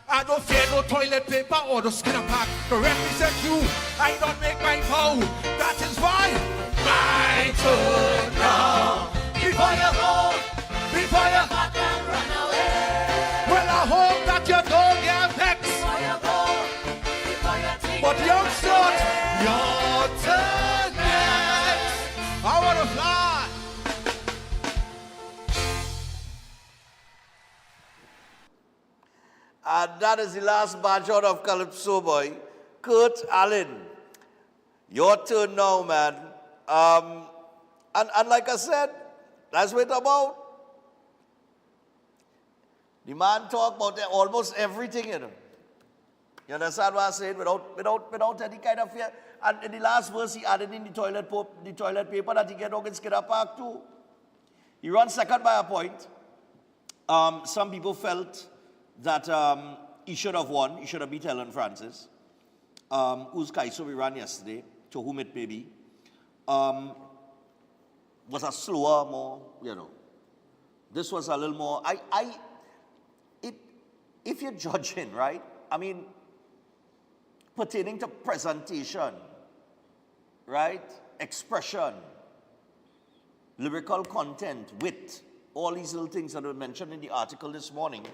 I don't fear no toilet paper or the skin pack. To represent you, I don't make my vow. That is why my turn now. Before you go, before you back and run away. Well, I hope that you don't get vexed. Before you go, before you think. But young son, your turn next. I want to fly. And that is the last batch out of Calypso boy, Kurt Allen. Your turn now, man. And like I said, that's what it's about. The man talk about almost everything, you know. You understand what I'm saying? Without any kind of fear. And in the last verse, he added in the toilet paper that he get dog in Skidder Park too. He ran second by a point. Some people felt that he should have won. He should have beat Helen Francis, whose Calypso we ran yesterday, to whom it may be. Was a slower, more, you know. This was a little more. If you're judging, right? I mean, pertaining to presentation, right? Expression, lyrical content, wit, all these little things that were mentioned in the article this morning.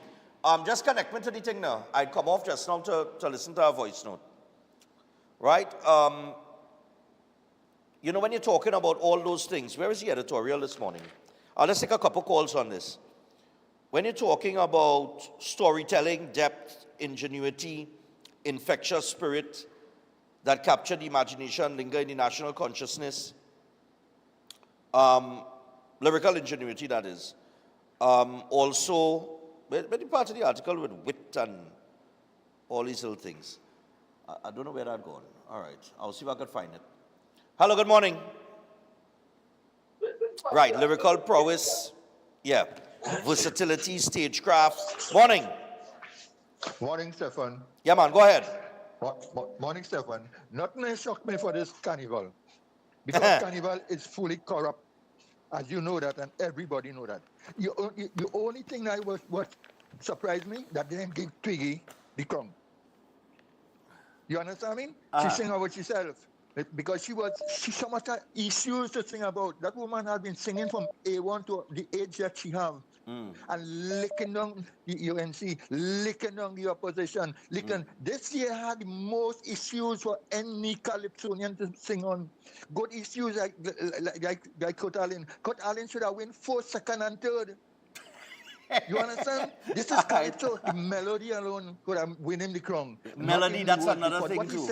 Just connect me to the thing now. I'd come off just now to listen to our voice note. Right? You know, when you're talking about all those things, where is the editorial this morning? Let's take a couple calls on this. When you're talking about storytelling, depth, ingenuity, infectious spirit that capture the imagination, linger in the national consciousness, lyrical ingenuity, that is. Also, many parts of the article with wit and all these little things. I don't know where that gone. All right, I'll see if I can find it. Hello, good morning. Right, lyrical prowess, yeah. Versatility, stagecraft. Morning. Morning, Stefan. Yeah, man, go ahead. Morning, Stefan. Nothing has shocked me for this carnival. Because carnival is fully corrupt. As you know that, and everybody know that. The only thing that was surprised me, that they didn't give Twiggy the crown. You understand me? She sang about herself. Because she so much issues to sing about. That woman has been singing from A1 to the age that she have. And licking down the UNC, licking down the opposition, This year had the most issues for any Calypsonian to sing on. Good issues like Kurt Allen. Kurt Allen should have won 4th, 2nd, and 3rd. You understand? This is Calypso. The melody alone could have win him the crown. Melody, that's another thing too.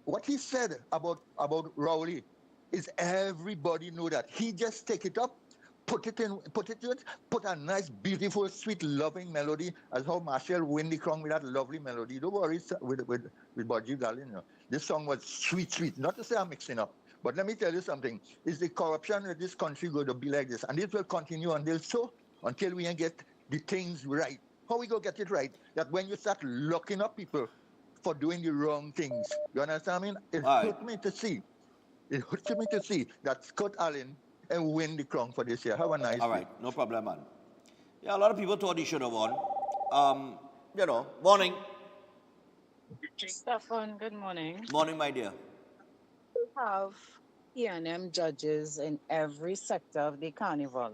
What he said about Rowley is everybody know that. He just take it up, put a nice, beautiful, sweet, loving melody, as how Marshall win the crown with that lovely melody. Don't worry with Budgie Darling. You know. This song was sweet. Not to say I'm mixing up, but let me tell you something. Is the corruption in this country going to be like this? And this will continue until we get the things right. How we going to get it right? That when you start locking up people for doing the wrong things. You understand me? It hurt me to see. It hurts me to see that Scott Allen and win the crown for this year. Have a nice day. All right, no problem, man. Yeah, a lot of people thought he should have won. You know, morning. Stefan, good morning. Morning, my dear. We have E&M judges in every sector of the carnival.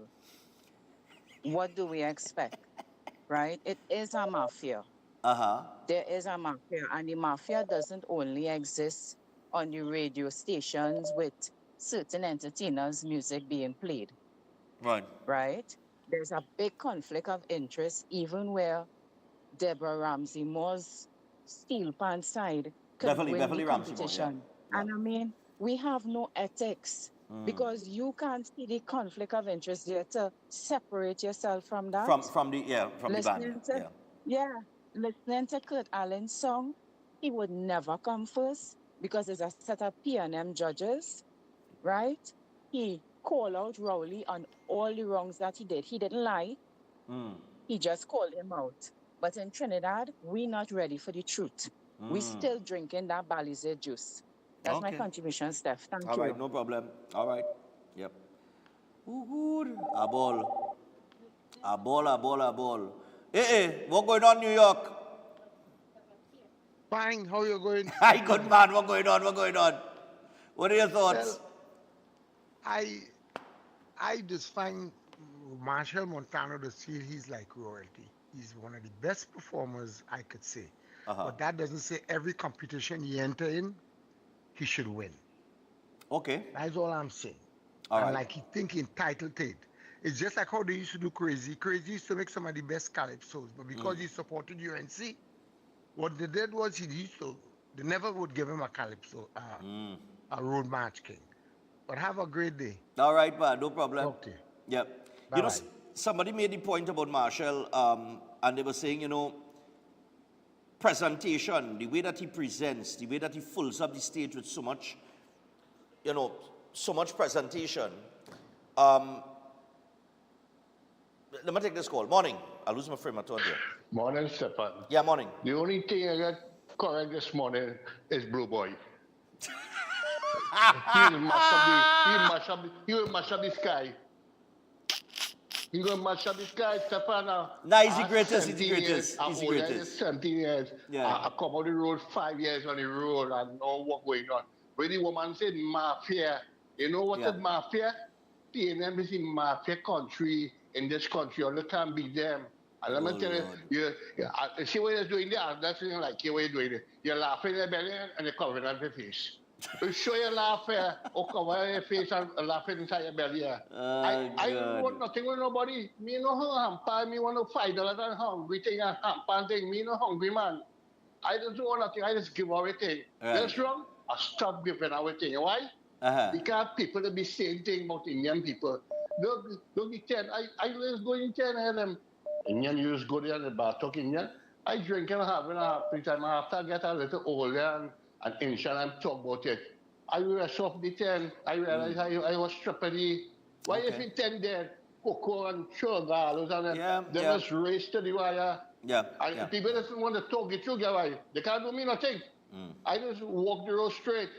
What do we expect? Right? It is a mafia. There is a mafia, and the mafia doesn't only exist on the radio stations with certain entertainers' music being played. Right? There's a big conflict of interest, even where Deborah Ramsey Moore's steel pan side could win the competition. And I mean, we have no ethics because you can't see the conflict of interest there to separate yourself from that. From the band. Listening to Kurt Allen's song, he would never come first because there's a set of P&M judges, right? He called out Rowley on all the wrongs that he did. He didn't lie. He just called him out. But in Trinidad, we're not ready for the truth. We're still drinking that Balizé juice. That's my contribution, Steph. Thank you. All right, no problem. All right. Yep. A ball. Hey, what going on, New York? Fine, how you going? Hi, good man, what going on? What are your thoughts? Well, I just find Marshall Montano to see he's like royalty. He's one of the best performers, I could say. But that doesn't say every competition he enter in, he should win. Okay. That's all I'm saying. Like he think entitled to it. It's just like how they used to do Crazy. Crazy used to make some of the best calypsos, but because he supported UNC, what they did was they never would give him a calypso, a road march king. But have a great day. All right, man, no problem. Okay. Yep. Bye-bye. somebody made the point about Marshall, and they were saying, presentation, the way that he presents, the way that he fills up the stage with so much, so much presentation. Let me take this call. Morning. I lose my frame of thought here. Morning, Stefan. Yeah, morning. The only thing I got correct this morning is Blue Boy. He will mash up the sky. He will mash up the sky, Stefan. Nah, he's the greatest. He's the greatest. He's the greatest. 17 years. Yeah. I come on the road 5 years on the road and know what going on. When the woman said mafia, you know what is mafia? TNM is in mafia country. In this country, you can't beat them. And let me tell you, see what you're doing there? That's like you what you're doing there. You're laughing in your belly and you're covering on your face. You show you laugh here, or cover your face and laughing inside your belly. I don't want nothing with nobody. Me no hamper, me want to $5 and hungry thing and hamper thing. Me no hungry man. I don't want nothing, I just give everything. That's wrong. I stop giving everything. Why? Because people be saying things about Indian people. Don't be 10. I just go in 10 and them. Indian, you just go there in the bar talk Indian. I drink and have a happy time. After I get a little older and ancient and talk about it. I rest off the 10. I realized I was stripping. Why if it 10 there? Cocoa and sugar, and them. They just race to the wire. And people doesn't want to talk it through, why? They can't do me nothing. I just walk the road straight.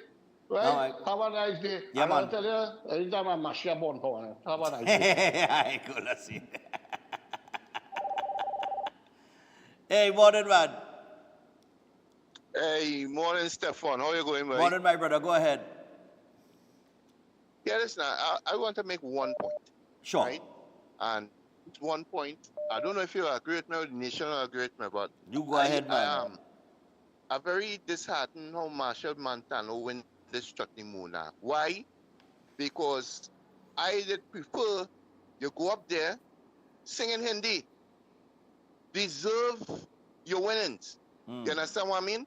Right? Have a nice day. Yeah, man. I'll tell you, anytime I mash your bone for one. Have a nice day. I could have seen. Hey, morning, man. Hey, morning, Stefan. How you going, man? Morning, my brother. Go ahead. Yeah, listen, I want to make one point. Sure. Right? And 1 point, I don't know if you agree with me or the nation will agree with me, but you go ahead, man. I'm very disheartened how Marshall Montano win this Chutney Mona. Why? Because I did prefer you go up there, sing in Hindi, deserve your winnings. You understand what I mean?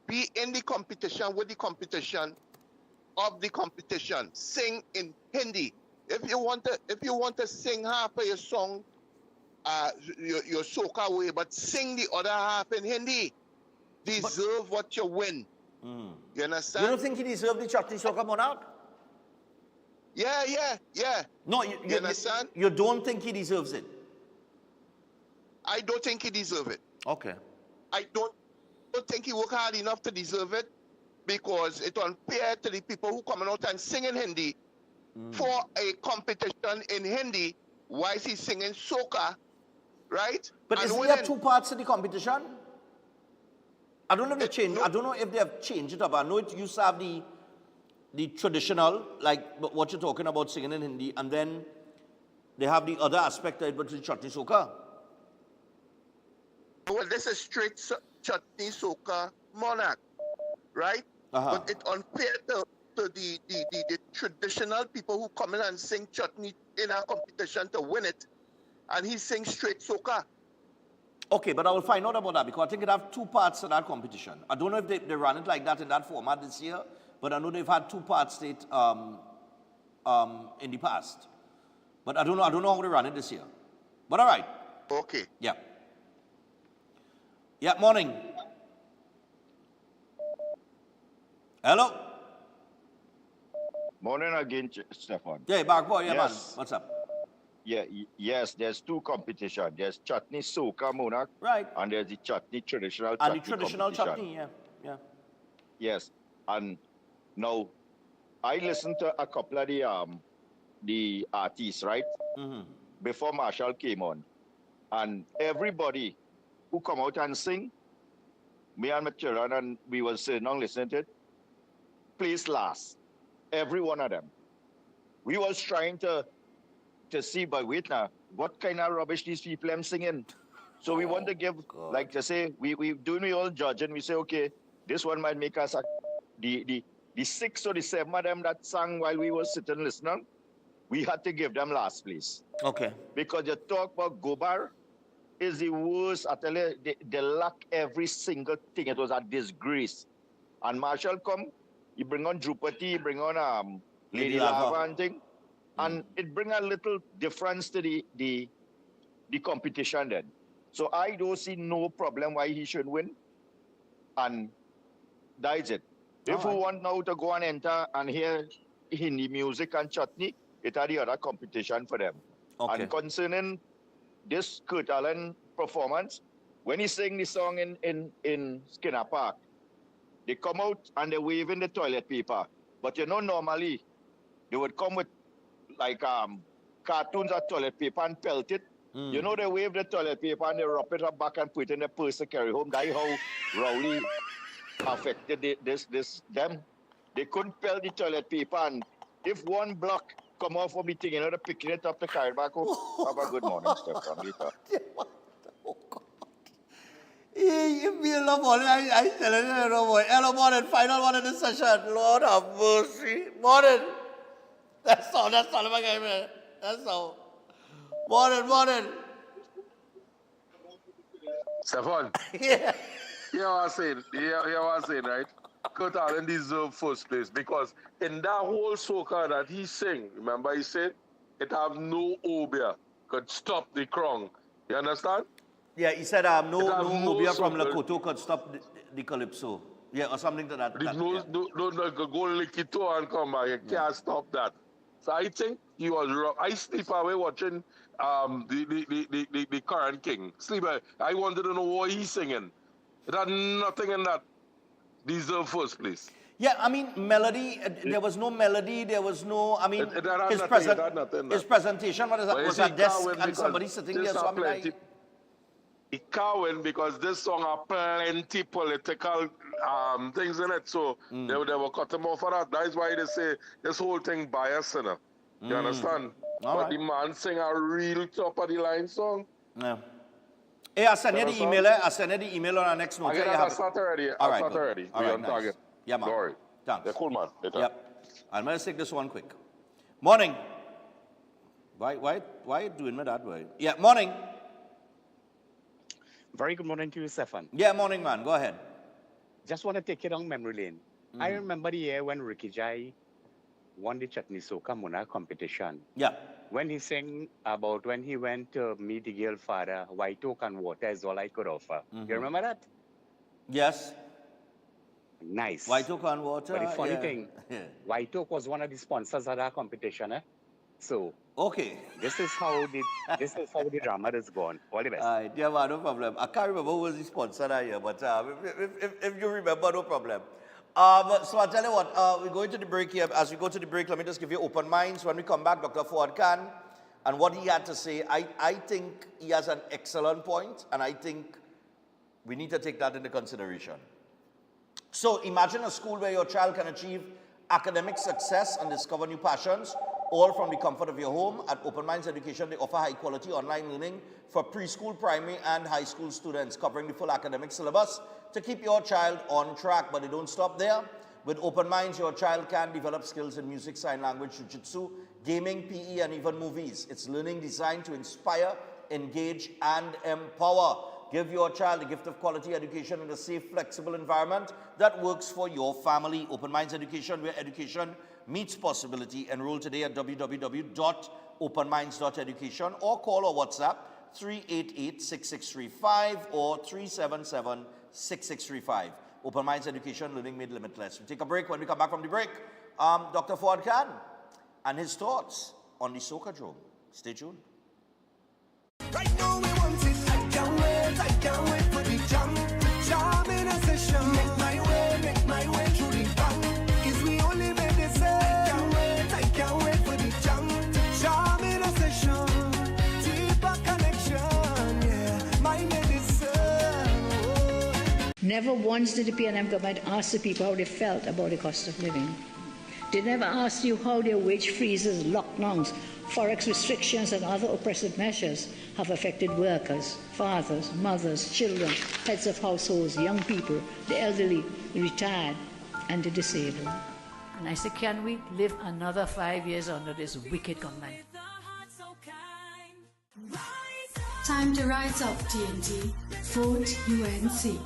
Be in the competition with the competition of the competition. Sing in Hindi. If you want to sing half of your song, your soca way, but sing the other half in Hindi. Deserve what you win. You understand? You don't think he deserved the Chutney Soca Monarch? Yeah. No, you understand? You don't think he deserves it? I don't think he deserves it. Okay. I don't think he worked hard enough to deserve it because it's unfair to the people who coming out and sing in Hindi for a competition in Hindi. Why is he singing soca, right? But isn't there 2 parts to the competition? I don't know if they changed. I don't know if they have changed it up. I know it used to have the traditional, like what you're talking about, singing in Hindi, and then they have the other aspect of it, but it's Chutney Soca. Well, this is straight Chutney Soca Monarch, right? But it's unfair to the traditional people who come in and sing chutney in our competition to win it, and he sings straight soca. Okay, but I will find out about that because I think it have 2 parts to that competition. I don't know if they run it like that in that format this year, but I know they've had 2 parts to it in the past. But I don't know how they run it this year. But all right. Okay. Yeah. Yeah, morning. Hello? Morning again, Stefan. Yeah, back boy, yeah, yes. Man. What's up? Yeah, yes, there's 2 competitions. There's Chutney Soca Monarch. Right. And there's the Chutney Traditional Chutney. And the traditional chutney, yeah. Yes. And now, I listened to a couple of the artists, right? Before Marshall came on. And everybody who come out and sing, me and my children, and we were sitting down listening to it, placed last. Every one of them. We was trying to see, but wait now, what kind of rubbish these people are singing? So we want to give, like to say, we doing the all judging. We say, okay, this one might make us the 6 or the 7 of them that sang while we were sitting listening. We had to give them last place. Okay. Because you talk about Gobar is the worst. I tell you, they lack every single thing. It was a disgrace. And Marshall come, he bring on Drupati, he bring on Lady Lava and thing. And it bring a little difference to the competition then. So I don't see no problem why he should win. And that is it. If we want now to go and enter and hear Hindi music and chutney, it are the other competition for them. Okay. And concerning this Kurt Allen performance, when he sang the song in Skinner Park, they come out and they wave in the toilet paper. But you know, normally they would come with like cartoons of toilet paper and pelt it. You know, they wave the toilet paper and they wrap it up back and put it in the purse to carry home. That's how Rowley affected them. They couldn't pelt the toilet paper, and if one block come off of me thing, you know, they're picking it up to carry it back home. Have a good morning, Stefan. Later. You feel no morning, I tell you no more. Hello, morning, final one of the session. Lord have mercy. Morning. That's all my game, man. That's all. Morning. Stefan. Yeah. You know what I'm saying, right? Kurt Allen deserve first place because in that whole soca that he sing, remember he said, it have no obia could stop the crown. You understand? Yeah, he said no obia from Lakota could stop the Calypso. Yeah, or something to that. Don't go lick it to and come back. You can't stop that. So I think he was wrong. I sleep away watching the current king. I wanted to know what he's singing. It had nothing in that. Deserve first place. Yeah, I mean, melody, there was no melody, there was no, I mean, his presentation, what is that, was a desk and somebody sitting there, so I mean, he can't win because this song have plenty political things in it, so they will cut him off for that. That's why they say this whole thing biased, you understand? But the man sing a real top of the line song. Yeah. Hey, I'll send you the email. I'll send you the email on our next note. I'll start already. All right, We're on target. Yeah, man. Don't worry. Thanks. Yeah, cool, man. Yep. I'm going to take this one quick. Morning. Why you doing me that way? Yeah, morning. Very good morning to you, Stefan. Yeah, morning, man. Go ahead. Just want to take you down memory lane. I remember the year when Ricky Jai won the Chutney Soca Mona competition. Yeah. When he sang about when he went to meet the girl father, white oak and water is all I could offer. You remember that? Yes. Nice. White oak and water. But the funny thing, White Oak was one of the sponsors of that competition. So okay, this is how the drama is gone. All the best. Yeah, man, no problem. I can't remember who was the sponsor that year, but if you remember, no problem. So I'll tell you what, we're going to the break here. As we go to the break, let me just give you open minds. When we come back, Dr. Fuad Khan, and what he had to say, I think he has an excellent point, and I think we need to take that into consideration. So imagine a school where your child can achieve academic success and discover new passions, all from the comfort of your home. At Open Minds Education, they offer high-quality online learning for preschool, primary, and high school students, covering the full academic syllabus to keep your child on track. But they don't stop there. With Open Minds, your child can develop skills in music, sign language, jiu-jitsu, gaming, PE, and even movies. It's learning designed to inspire, engage, and empower. Give your child the gift of quality education in a safe, flexible environment that works for your family. Open Minds Education, where education meets possibility. Enroll today at www.openminds.education or call or WhatsApp 388-6635 or 377-6635. Open Minds Education, learning made limitless. We take a break. When we come back from the break, Dr. Fuad Khan and his thoughts on the Soca Drome. Stay tuned. Right now we want it. I can't wait for the jam in a session. Make my way through the bang. Is we only made this I can't wait for the jam in a session. Deeper connection, yeah, my medicine. Never once did the PNM government ask the people how they felt about the cost of living. They never asked you how their wage freezes, lockdowns, forex restrictions and other oppressive measures have affected workers, fathers, mothers, children, heads of households, young people, the elderly, the retired, and the disabled. And I say, can we live another 5 years under this wicked government? Time to rise up, TNT. Vote UNC.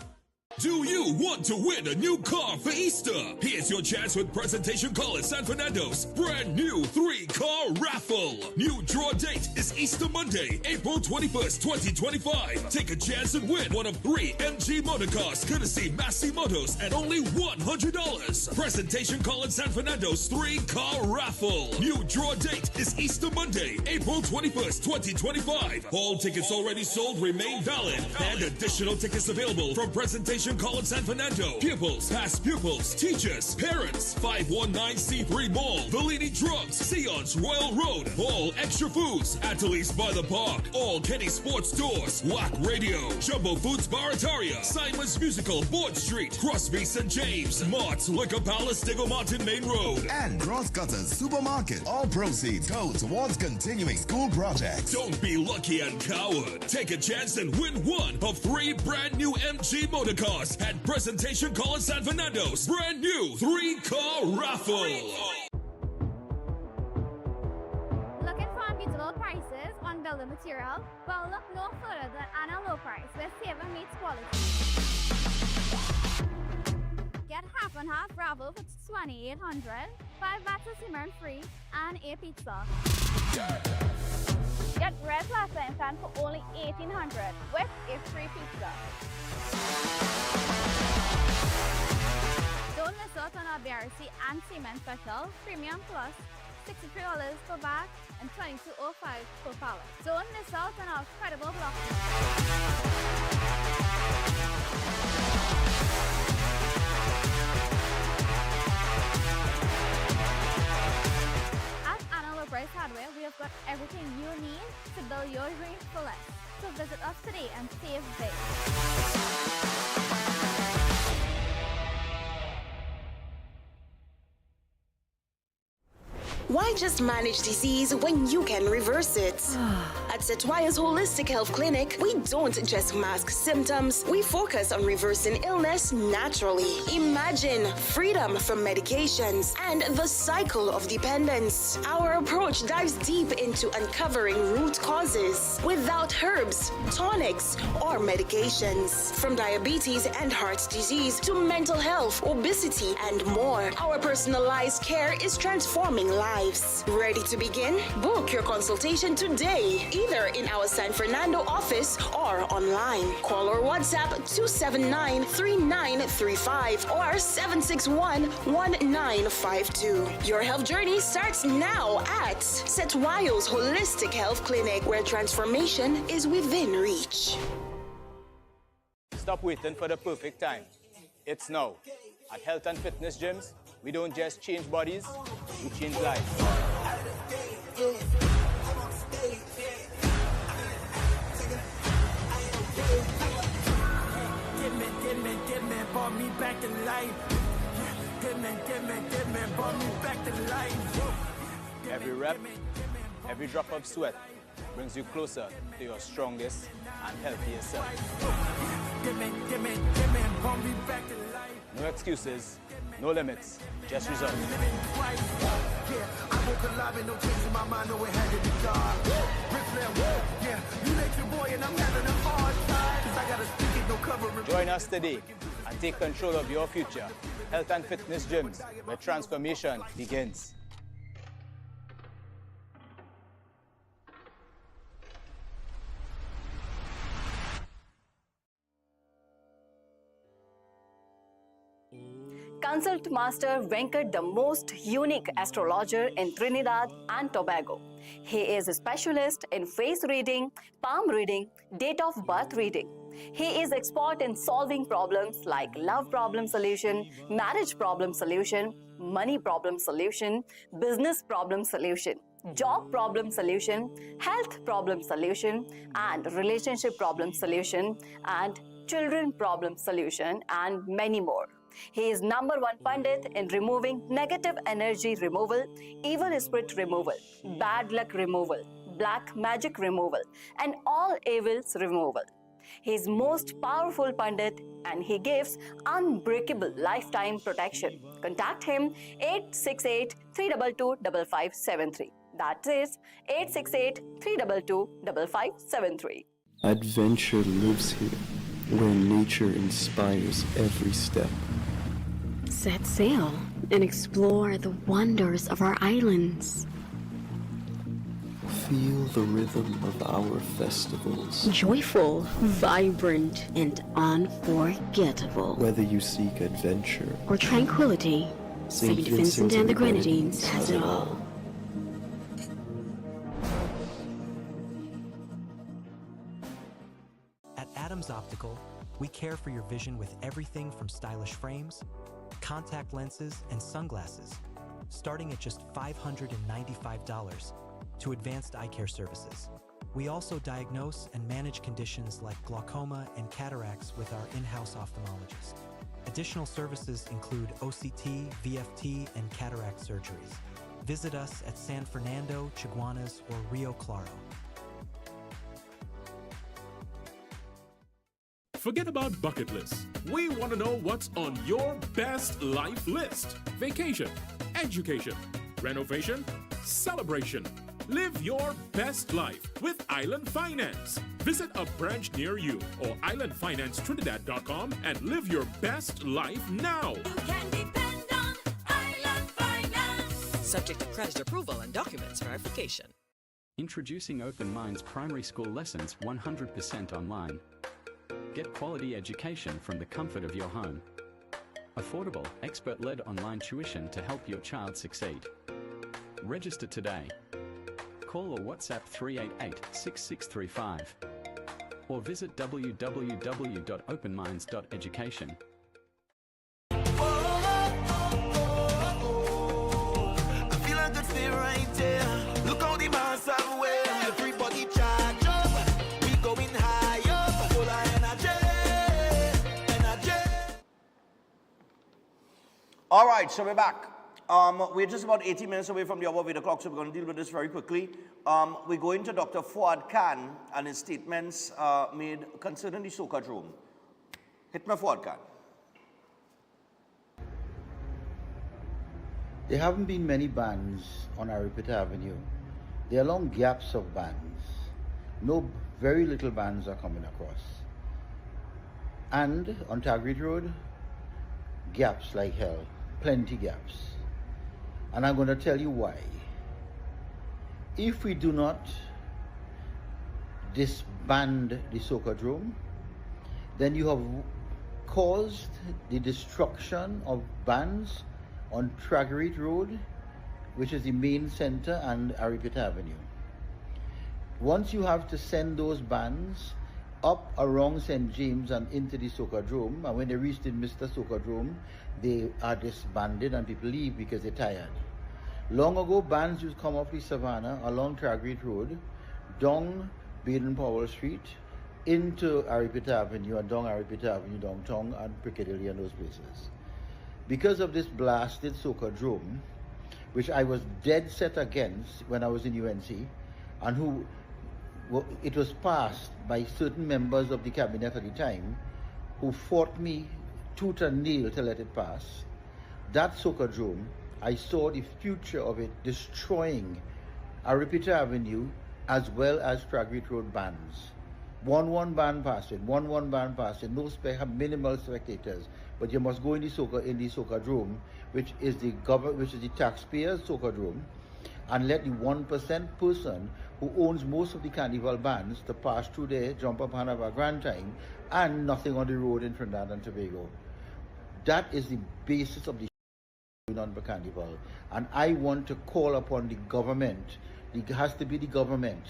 Do you want to win a new car for Easter? Here's your chance with Presentation Call at San Fernando's brand new 3-car raffle. New draw date is Easter Monday, April 21st, 2025. Take a chance and win one of 3 MG motorcars courtesy Massey Motors at only $100. Presentation Call at San Fernando's 3-car raffle. New draw date is Easter Monday, April 21st, 2025. All tickets already sold remain valid, and additional tickets available from Presentation Call at San Fernando. Pupils, past pupils, teachers, parents. 519C3 Mall, Bellini Drugs, Sion's Royal Road. All Extra Foods, Ateliers by the Park. All Kenny Sports Stores, Whack Radio, Jumbo Foods Barataria, Simon's Musical, Board Street, Crosby St. James, Mart's Liquor Palace, Diggle Martin Main Road. And Crosscutters Supermarket. All proceeds go towards continuing school projects. Don't be lucky and coward. Take a chance and win one of 3 brand new MG motorcars at Presentation Call at San Fernando's brand new 3-car raffle. Looking for unbeatable prices on building material? Well, look no further than Anna Low Price, where saving meets quality. Get half and half gravel for $2,800, 5 bags of cement free, and a pizza. Get red plaster implant for only $1,800 with a free pizza. Don't miss out on our BRC and cement special, Premium Plus, $63 per bag and $22.05 per pallet. Don't miss out on our incredible block. At Anna Price Hardware, we have got everything you need to build your dream for less. So visit us today and save big. Why just manage disease when you can reverse it? At Setwaya's Holistic Health Clinic, we don't just mask symptoms, we focus on reversing illness naturally. Imagine freedom from medications and the cycle of dependence. Our approach dives deep into uncovering root causes without herbs, tonics, or medications. From diabetes and heart disease to mental health, obesity, and more, our personalized care is transforming lives. Ready to begin? Book your consultation today, either in our San Fernando office or online. Call or WhatsApp 279-3935 or 761-1952. Your health journey starts now at Setwayo's Holistic Health Clinic, where transformation is within reach. Stop waiting for the perfect time. It's now. At Health and Fitness Gyms, we don't just change bodies, we change lives. Give me, brought me back to life. Give me, brought me back to life. Every rep, every drop of sweat brings you closer to your strongest and healthiest self. Give me, brought me back to life. No excuses, no limits, just results. I woke alive and no change in my mind, no it had to be God. Yeah, you let your boy and I'm having a hard time. Cause I gotta speak it, no cover. Join us today and take control of your future. Health and Fitness Gyms, where transformation begins. Consult Master Venkat, the most unique astrologer in Trinidad and Tobago. He is a specialist in face reading, palm reading, date of birth reading. He is expert in solving problems like love problem solution, marriage problem solution, money problem solution, business problem solution, job problem solution, health problem solution, and relationship problem solution, and children problem solution, and many more. He is #1 Pandit in removing negative energy removal, evil spirit removal, bad luck removal, black magic removal, and all evils removal. He is most powerful Pandit and he gives unbreakable lifetime protection. Contact him 868-322-5573. That is 868-322-5573. Adventure lives here. where nature inspires every step. Set sail and explore the wonders of our islands. Feel the rhythm of our festivals. Joyful, vibrant, and unforgettable. Whether you seek adventure or tranquility, St. Vincent and the Grenadines has it all. At Adams Optical, we care for your vision with everything from stylish frames, contact lenses, and sunglasses, starting at just $595 to advanced eye care services. We also diagnose and manage conditions like glaucoma and cataracts with our in-house ophthalmologist. Additional services include OCT, VFT, and cataract surgeries. Visit us at San Fernando, Chaguanas, or Rio Claro. Forget about bucket lists. We want to know what's on your best life list. Vacation, education, renovation, celebration. Live your best life with Island Finance. Visit a branch near you or islandfinancetrinidad.com and live your best life now. You can depend on Island Finance. Subject to credit approval and documents verification. Introducing Open Minds primary school lessons 100% online. Get quality education from the comfort of your home. Affordable, expert-led online tuition to help your child succeed. Register today. Call or WhatsApp 388-6635 or visit www.openminds.education. I feel a good feel right there. Look how the mass are way. Everybody charge up. We going high up. Full of energy. All right, so we're back. We're just about 80 minutes away from the hour of 8 o'clock, so we're going to deal with this very quickly. We go into Dr. Fuad Khan and his statements made concerning the Soca Drome. Hit me, Fuad Khan. There haven't been many bands on Aripita Avenue. There are long gaps of bands. Very little bands are coming across. And on Tagrit Road, gaps like hell. Plenty gaps. And I'm going to tell you why. If we do not disband the Soca Drome, then you have caused the destruction of bands on Tagrit Road, which is the main center, and Aripita Avenue. Once you have to send those bands up around St. James and into the Soca Drome, and when they reach the Mr. Soca Drome, they are disbanded and people leave because they're tired. Long ago, bands used to come off the Savannah along Tagrit Road, down Baden-Powell Street, into Aripita Avenue and down Aripita Avenue downtown and Piccadilly and those places. Because of this blasted Soca Drome, which I was dead set against when I was in UNC, and it was passed by certain members of the cabinet at the time who fought me tooth and nail to let it pass. That Soca Drome, I saw the future of it destroying Aripita Avenue as well as Tagrit Road bands. One band passed it, one band passed it, minimal spectators, but you must go in the Soca Drome, which is the taxpayers' Soca Drome, and let the 1% person who owns most of the Carnival bands to pass through there, jump up and have a grand time, and nothing on the road in Trinidad and Tobago. That is the basis of the going on for Carnival. And I want to call upon the government. It has to be the government,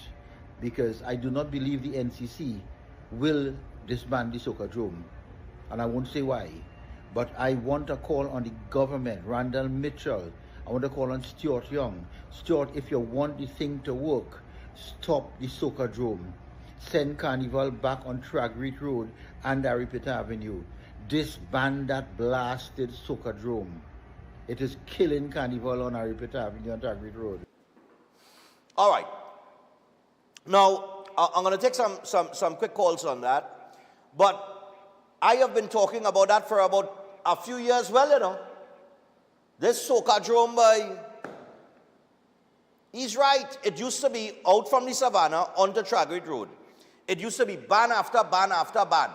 because I do not believe the NCC will disband the Soca Drome. And I won't say why. But I want to call on the government, Randall Mitchell. I want to call on Stuart Young. Stuart, if you want the thing to work, stop the Soca Drome. Send Carnival back on Tagrit Road and Aripita Avenue. Disband that blasted Soca Drome. It is killing Carnival on Aripita Avenue and Tagrit Road. All right. Now, I'm going to take some quick calls on that. But I have been talking about that for about a few years, well, you know. This Soca Drome boy, he's right. It used to be out from the Savannah onto Tagrit Road. It used to be ban after ban after ban.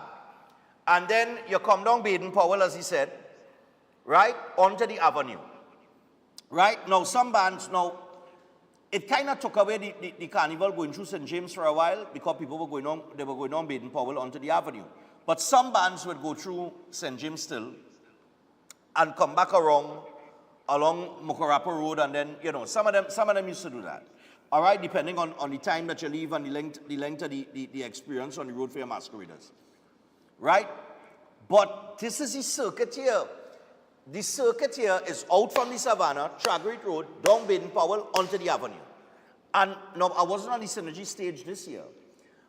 And then you come down Baden-Powell, as he said, right, onto the avenue. Right? Now, some bands, it kind of took away the carnival going through St. James for a while because people were going on Baden-Powell onto the avenue. But some bands would go through St. James still and come back along Mukarapa Road, and then, some of them used to do that. All right, depending on the time that you leave and the length of the experience on the road for your masqueraders. Right? But this is the circuit here. The circuit here is out from the Savannah, Tragrit Road, down Baden-Powell, onto the avenue. And no, I wasn't on the Synergy stage this year.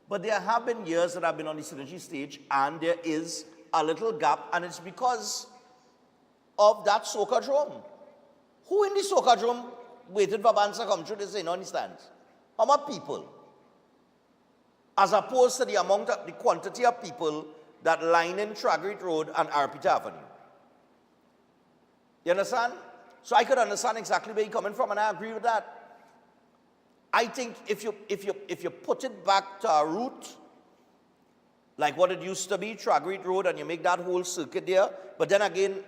But there have been years that I've been on the Synergy stage, and there is a little gap, and it's because of that Soca Drome. Who in the Soca Drome waited for bands to come through this in on the stands? How much people? As opposed to the quantity of people that line in Tragrit Road and Arpita Avenue. You understand? So I could understand exactly where you're coming from, and I agree with that. I think if you put it back to a route, like what it used to be, Tragrit Road, and you make that whole circuit there, but then again,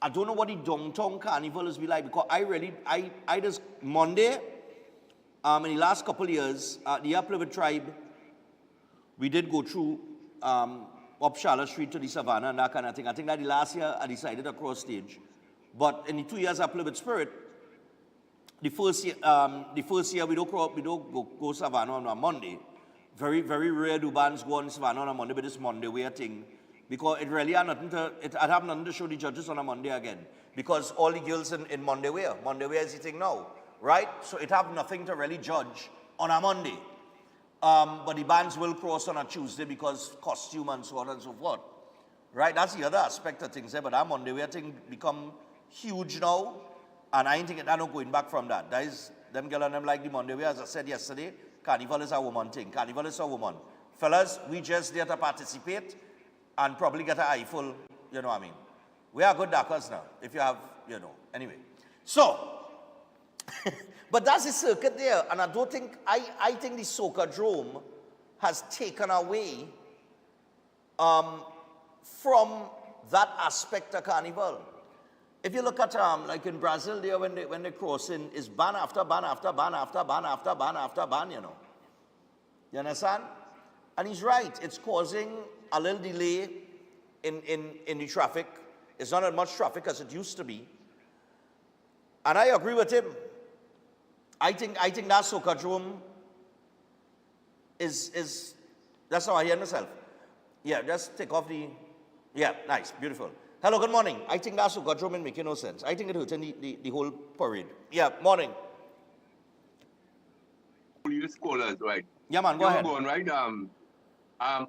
I don't know what the downtown carnival is be like, because I just, Monday, in the last couple of years, the Uplift Tribe, we did go through up Charlotte Street to the Savannah and that kind of thing. I think that the last year I decided to cross stage. But in the 2 years I played with Spirit, the first year we don't go Savannah on a Monday. Very, very rare do bands go on Savannah on a Monday, but this Monday we are thing. Because it really had nothing I have nothing to show the judges on a Monday again. Because all the girls in Monday wear. Monday wear is the thing now. Right? So it have nothing to really judge on a Monday. But the bands will cross on a Tuesday because costume and so on and so forth. Right? That's the other aspect of things there. But that Monday wear thing become huge now, and I ain't thinking I'm not going back from that. That is, them girl and them like the Monday wear, as I said yesterday, Carnival is a woman thing. Carnival is a woman. Fellas, we just there to participate and probably get an eyeful, you know what I mean. We are good duckers now, if you have, anyway. So, but that's the circuit there, and I think the Soca Drome has taken away from that aspect of Carnival. If you look at like in Brazil there, when they cross in, is ban after ban after ban after ban after ban after ban, You understand? And he's right. It's causing a little delay in the traffic. It's not as much traffic as it used to be. And I agree with him. I think that Soca Drome is that's how I hear myself. Yeah, just take off the, yeah, nice, beautiful. Hello, good morning. I think that Soca Drome ain't making no sense. I think it hurts the whole parade. Yeah, morning. Police callers, right? Yeah, man, go ahead. Going, right? I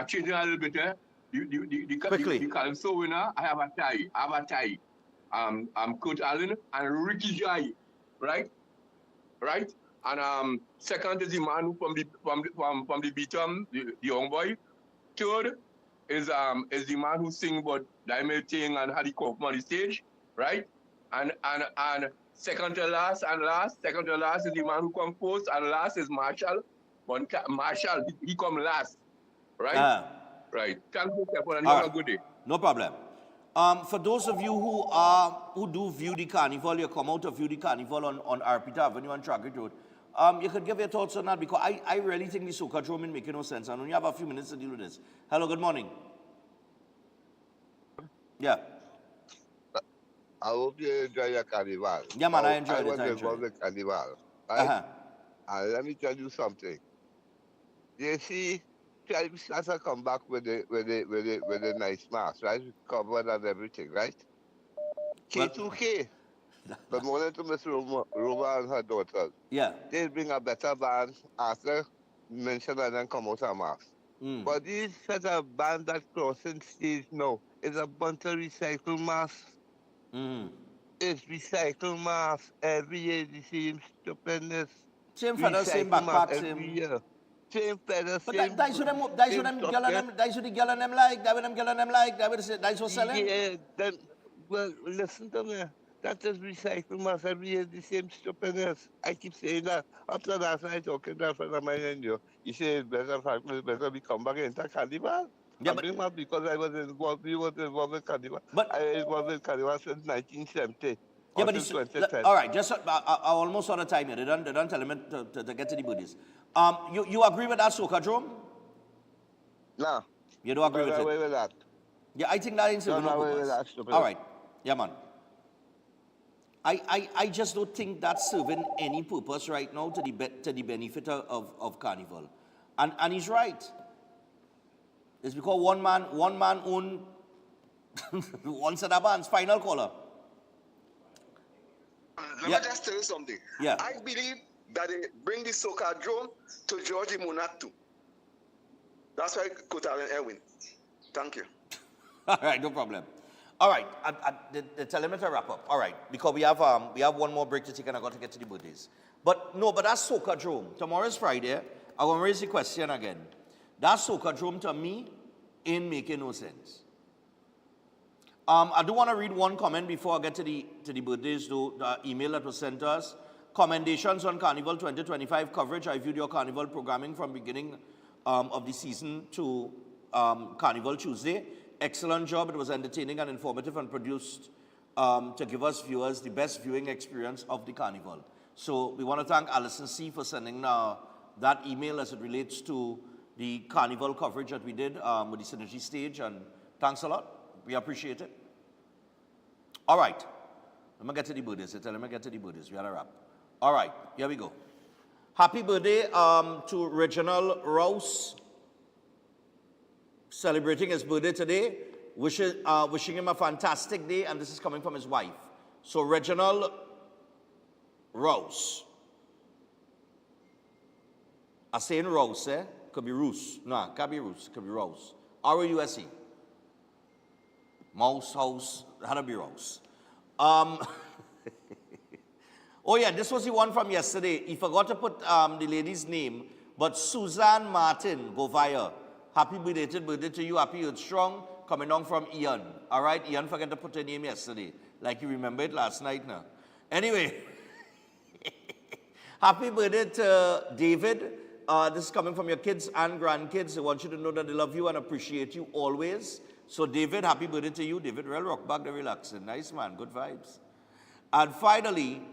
changing a little bit there. Quickly. The Calypso winner, I have a tie. Coach Allen and Ricky Jai, right? Right? And second is the man from the bottom, the young boy. Third is the man who sing about Diamond Thing and had the cough on the stage, right? And second to last is the man who come first, and last is Marshall. But Marshall, he come last, right? Right. Thank you, Stephen, and have a good day. No problem. For those of you who do view the carnival, you come out to view the carnival on Arpita Avenue and Tragrit Road. You could give your thoughts on that, because I really think the Soca Drome ain't making no sense. I only have a few minutes to deal with this. Hello, good morning. Yeah. I hope you enjoy your carnival. Yeah, man, I enjoyed it. I was involved in carnival. Right? And let me tell you something. You see, tribes has to come back with the nice mask, right? Covered and everything, right? K2K. Good morning to Miss Roma and her daughters. Yeah. They bring a better band after mention and then come out a mask. But these set of band that crossing stage now is a bunch of recycled masks. It's recycled masks every year, the same stupidness. Same feathers, same backpack, every year. Same feathers, but same. That's what the girl and them like. That's what selling. Yeah, then, well, listen to me. That is recycled mass every year, the same stupidness. I keep saying that. After last night, talking to a friend of mine and you say it's better we come back into Carnival. Yeah, I'm doing that because I was involved with Carnival. I involved with Carnival since 1970. Yeah, but until it's, 2010. all right, just I almost out of time here. They don't tell him to get to the Buddhists. You agree with that, Soca Drome? Nah. You don't agree with away it? with that. Yeah, I think that ain't serving no purpose. All right, yeah, man. I just don't think that's serving any purpose right now to the benefit of Carnival, and he's right. It's because one man own one set of bands. Final caller. Let me just tell you something. Yeah. I believe that they bring the Soca Drome to Georgie Monat too. That's why Kotal and Erwin. Thank you. All right, no problem. All right, the telemeter wrap up. All right, because we have one more break to take and I got to get to the birthdays. But that's Soca Drome. Tomorrow is Friday. I want to raise the question again. That Soca Drome to me ain't making no sense. I do want to read one comment before I get to the birthdays, though, the email that was sent to us. Commendations on Carnival 2025 coverage. I viewed your Carnival programming from beginning of the season to Carnival Tuesday. Excellent job. It was entertaining and informative and produced to give us viewers the best viewing experience of the Carnival. So we want to thank Alison C. for sending that email as it relates to the Carnival coverage that we did with the Synergy stage, and thanks a lot. We appreciate it. All right. Let me get to the birthdays. Let me get to the birthdays. We had a wrap. All right. Here we go. Happy birthday to Reginald Rouse, celebrating his birthday today. Wishing him a fantastic day, and this is coming from his wife. So Reginald Rouse. I'm saying Rouse, eh? Could be Rouse. No, can't be Rouse. Could be Rouse. R-O-U-S-E. Mouse, house, had to be Rouse. Oh yeah, this was the one from yesterday. He forgot to put the lady's name, but Suzanne Martin Govaya. Happy belated birthday to you. Happy Earth Strong. Coming down from Ian. All right, Ian forgot to put her name yesterday. Like you remember it last night now. Anyway, happy birthday to David. This is coming from your kids and grandkids. I want you to know that they love you and appreciate you always. So David, happy birthday to you. David, real rock back, the relaxing. Nice man, good vibes. And finally,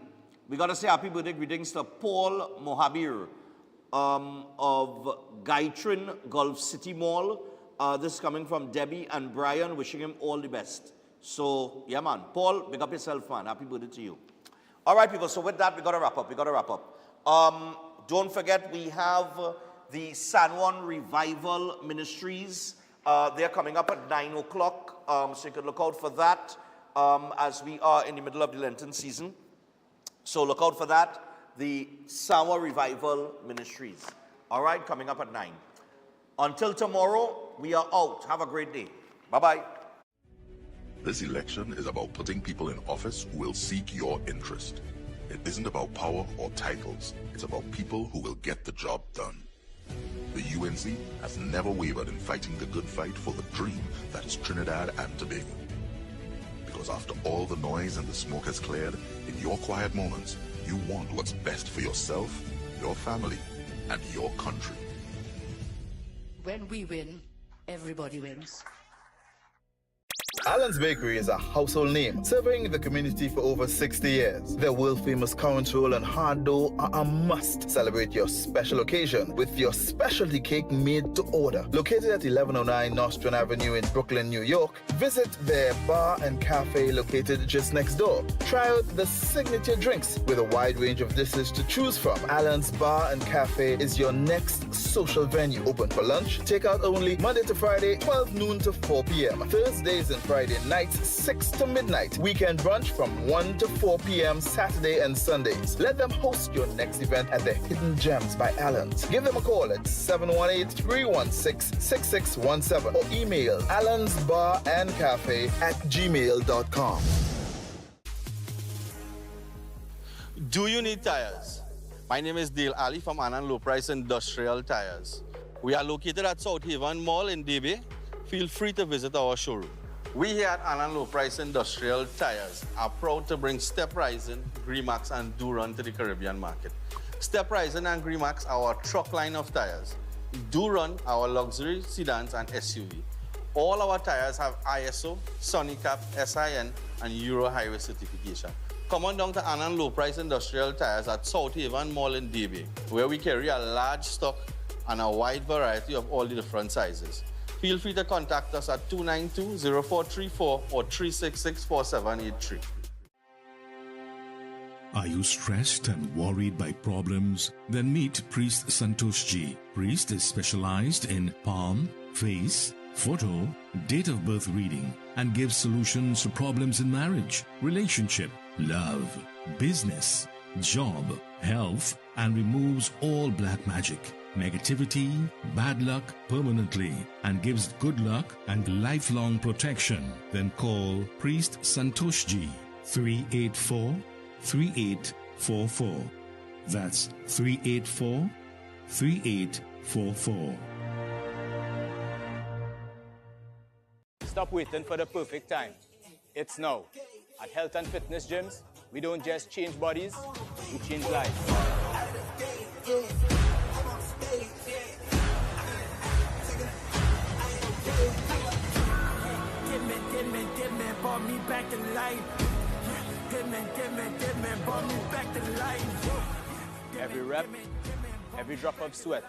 we got to say happy birthday greetings to Paul Mohabir of Gaitrin Gulf City Mall. This is coming from Debbie and Brian, wishing him all the best. So, yeah, man. Paul, big up yourself, man. Happy birthday to you. All right, people. So with that, we got to wrap up. Don't forget, we have the San Juan Revival Ministries. They're coming up at 9 o'clock, so you can look out for that as we are in the middle of the Lenten season. So look out for that, the San Juan Revival Ministries. All right, coming up at 9. Until tomorrow, we are out. Have a great day. Bye-bye. This election is about putting people in office who will seek your interest. It isn't about power or titles. It's about people who will get the job done. The UNC has never wavered in fighting the good fight for the dream that is Trinidad and Tobago. Because after all the noise and the smoke has cleared, in your quiet moments, you want what's best for yourself, your family, and your country. When we win, everybody wins. Allen's Bakery is a household name, serving the community for over 60 years. Their world-famous currant roll and hard dough are a must. Celebrate your special occasion with your specialty cake made to order. Located at 1109 Nostrand Avenue in Brooklyn, New York, visit their bar and cafe located just next door. Try out the signature drinks with a wide range of dishes to choose from. Allen's Bar and Cafe is your next social venue. Open for lunch, takeout only, Monday to Friday, 12 noon to 4 p.m. Thursdays and Friday nights, 6 to midnight. Weekend brunch from 1 to 4 p.m. Saturday and Sundays. Let them host your next event at the Hidden Gems by Allen's. Give them a call at 718-316-6617 or email allensbarandcafe@gmail.com. Do you need tires? My name is Dale Ali from Anand Low Price Industrial Tires. We are located at South Haven Mall in DB. Feel free to visit our showroom. We here at Anand Low Price Industrial Tires are proud to bring Step Rising, Gremax, and Duran to the Caribbean market. Step Rising and Gremax are our truck line of tires. do run our luxury sedans and SUV. All our tires have ISO, Sonicap, SIN, and Euro Highway certification. Come on down to Annan Low Price Industrial Tires at South Haven Mall in DB, where we carry a large stock and a wide variety of all the different sizes. Feel free to contact us at 292-0434 or 366-4783. Are you stressed and worried by problems? Then meet Priest Santosh Ji. Priest is specialized in palm, face, photo, date of birth reading, and gives solutions to problems in marriage, relationship, love, business, job, health, and removes all black magic, negativity, bad luck permanently, and gives good luck and lifelong protection. Then call Priest Santosh Ji 384-3844. That's 384-3844. Stop waiting for the perfect time. It's now. At Health and Fitness Gyms, we don't just change bodies, we change lives. Give me, brought me back to life. Give me, brought me back to life. Every rep, every drop of sweat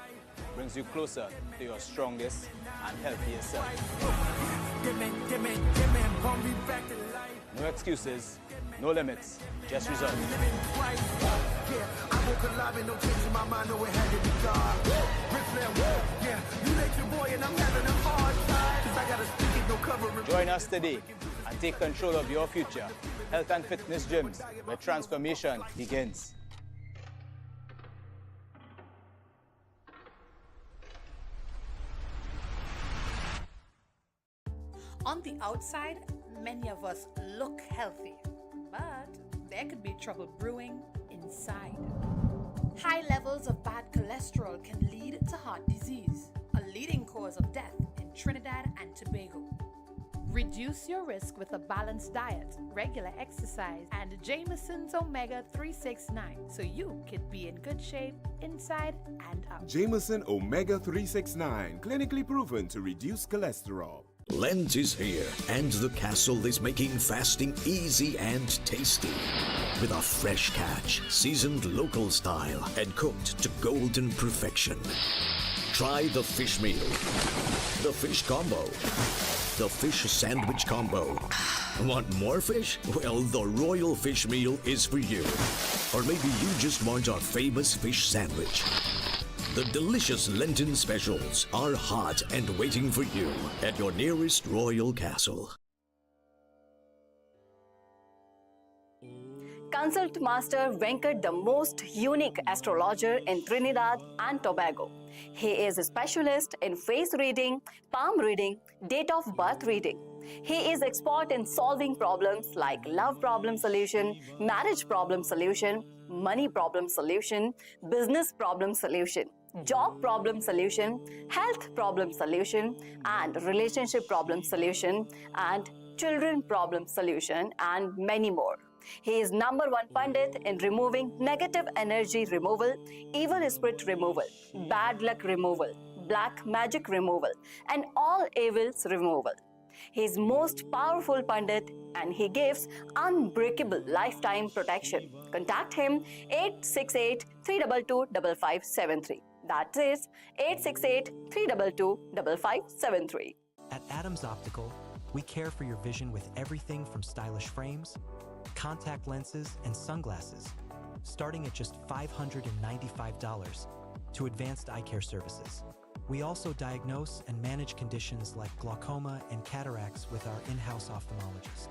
brings you closer to your strongest and healthiest self. Give me, brought me back to life. No excuses, no limits, just results. Yeah, I woke alive and no change in my mind, no it had to be God. Yeah, you make your boy and I'm having a hard time. 'Cause I gotta speak it, no covering. Join us today and take control of your future. Health and Fitness Gyms, where transformation begins. On the outside, many of us look healthy, but there could be trouble brewing inside. High levels of bad cholesterol can lead to heart disease, a leading cause of death in Trinidad and Tobago. Reduce your risk with a balanced diet, regular exercise, and Jameson's Omega 369 so you could be in good shape inside and out. Jameson Omega 369, clinically proven to reduce cholesterol. Lent is here, and the castle is making fasting easy and tasty. With a fresh catch, seasoned local style, and cooked to golden perfection. Try the fish meal, the fish combo, the fish sandwich combo. Want more fish? Well, the royal fish meal is for you. Or maybe you just want our famous fish sandwich. The delicious Lenten specials are hot and waiting for you at your nearest royal castle. Consult Master Venkat, the most unique astrologer in Trinidad and Tobago. He is a specialist in face reading, palm reading, date of birth reading. He is expert in solving problems like love problem solution, marriage problem solution, money problem solution, business problem solution, job problem solution, health problem solution, and relationship problem solution, and children problem solution, and many more. He is #1 Pandit in removing negative energy removal, evil spirit removal, bad luck removal, black magic removal, and all evils removal. He is most powerful Pandit and he gives unbreakable lifetime protection. Contact him 868-322-5573. That is 868-322-5573. At Adams Optical, we care for your vision with everything from stylish frames, contact lenses, and sunglasses, starting at just $595 to advanced eye care services. We also diagnose and manage conditions like glaucoma and cataracts with our in-house ophthalmologist.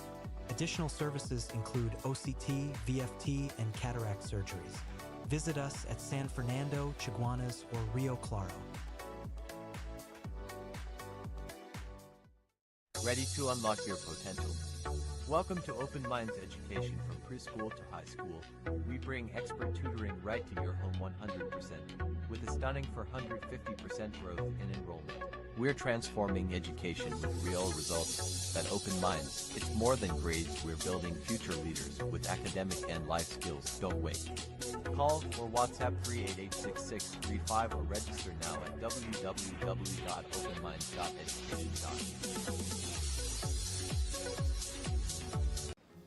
Additional services include OCT, VFT, and cataract surgeries. Visit us at San Fernando, Chaguanas, or Rio Claro. Ready to unlock your potential? Welcome to Open Minds Education from preschool to high school. We bring expert tutoring right to your home 100%, with a stunning 450% growth in enrollment. We're transforming education with real results. At Open Minds, it's more than grades, we're building future leaders with academic and life skills. Don't wait. Call or WhatsApp 388-6635 or register now at www.openminds.education.me.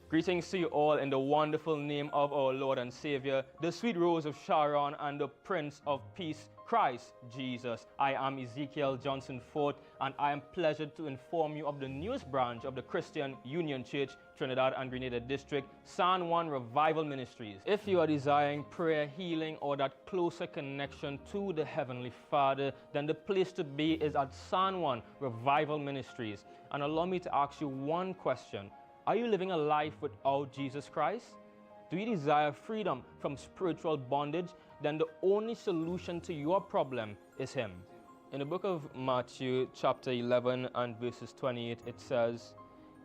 Greetings to you all in the wonderful name of our Lord and Savior, the sweet rose of Sharon and the Prince of Peace, Christ Jesus. I am Ezekiel Johnson Fort, and I am pleasured to inform you of the newest branch of the Christian Union Church, Trinidad and Grenada District, San Juan Revival Ministries. If you are desiring prayer, healing, or that closer connection to the Heavenly Father, then the place to be is at San Juan Revival Ministries. And allow me to ask you one question. Are you living a life without Jesus Christ? Do you desire freedom from spiritual bondage? Then the only solution to your problem is Him. In the book of Matthew chapter 11 and verses 28, it says,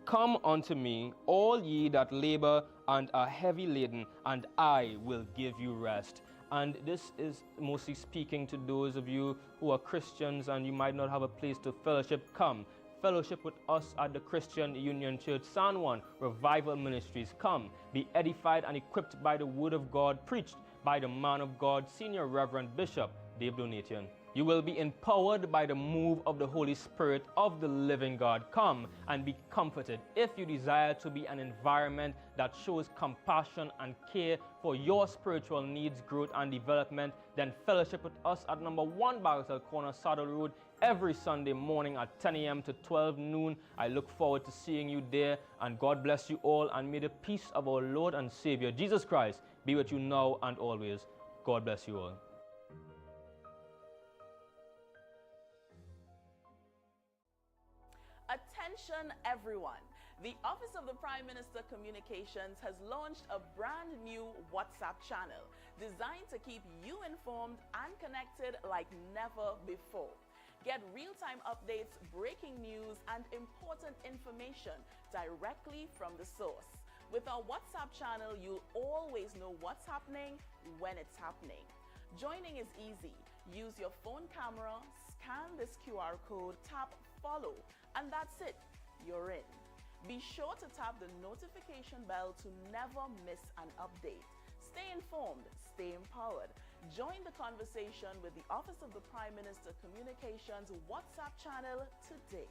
"Come unto me, all ye that labor and are heavy laden, and I will give you rest." And this is mostly speaking to those of you who are Christians and you might not have a place to fellowship. Come, fellowship with us at the Christian Union Church, San Juan Revival Ministries. Come, be edified and equipped by the Word of God, preached by the man of God, Senior Reverend Bishop Dave Donation. You will be empowered by the move of the Holy Spirit of the living God. Come and be comforted. If you desire to be an environment that shows compassion and care for your spiritual needs, growth, and development, then fellowship with us at number 1 Bagatelle Corner, Saddle Road, every Sunday morning at 10 a.m. to 12 noon. I look forward to seeing you there, and God bless you all, and may the peace of our Lord and Savior, Jesus Christ, be with you now and always. God bless you all. Attention everyone. The Office of the Prime Minister Communications has launched a brand new WhatsApp channel designed to keep you informed and connected like never before. Get real-time updates, breaking news, and important information directly from the source. With our WhatsApp channel, you'll always know what's happening when it's happening. Joining is easy. Use your phone camera, scan this QR code, tap follow, and that's it. You're in. Be sure to tap the notification bell to never miss an update. Stay informed, stay empowered. Join the conversation with the Office of the Prime Minister Communications WhatsApp channel today.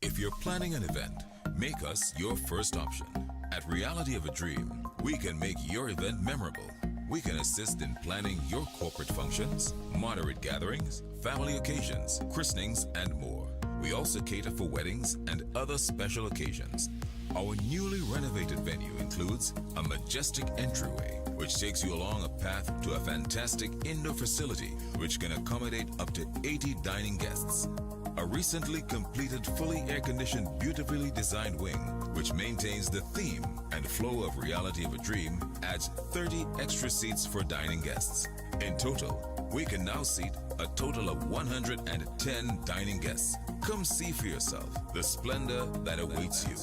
If you're planning an event, make us your first option. At Reality of a Dream, we can make your event memorable. We can assist in planning your corporate functions, moderate gatherings, family occasions, christenings, and more. We also cater for weddings and other special occasions. Our newly renovated venue includes a majestic entryway, which takes you along a path to a fantastic indoor facility which can accommodate up to 80 dining guests. A recently completed, fully air-conditioned, beautifully designed wing, which maintains the theme and flow of Reality of a Dream, adds 30 extra seats for dining guests. In total, we can now seat a total of 110 dining guests. Come see for yourself the splendor that awaits you.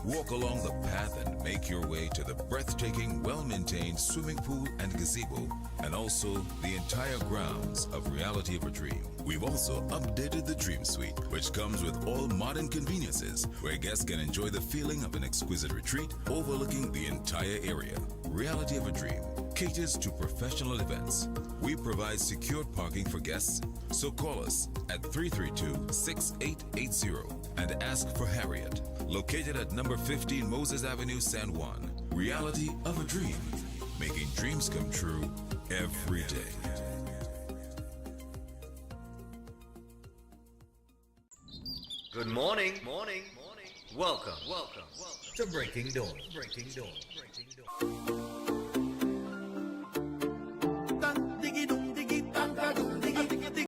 Walk along the path and make your way to the breathtaking, well-maintained swimming pool and gazebo, and also the entire grounds of Reality of a Dream. We've also updated the Dream Suite, which comes with all modern conveniences, where guests can enjoy the feeling of an exquisite retreat overlooking the entire area. Reality of a Dream caters to professional events. We provide secured parking for guests, so call us at 332-6880 and ask for Harriet, located at number 15 Moses Avenue, San Juan. Reality of a Dream, making dreams come true every day. Good morning. Welcome to Breaking Dawn.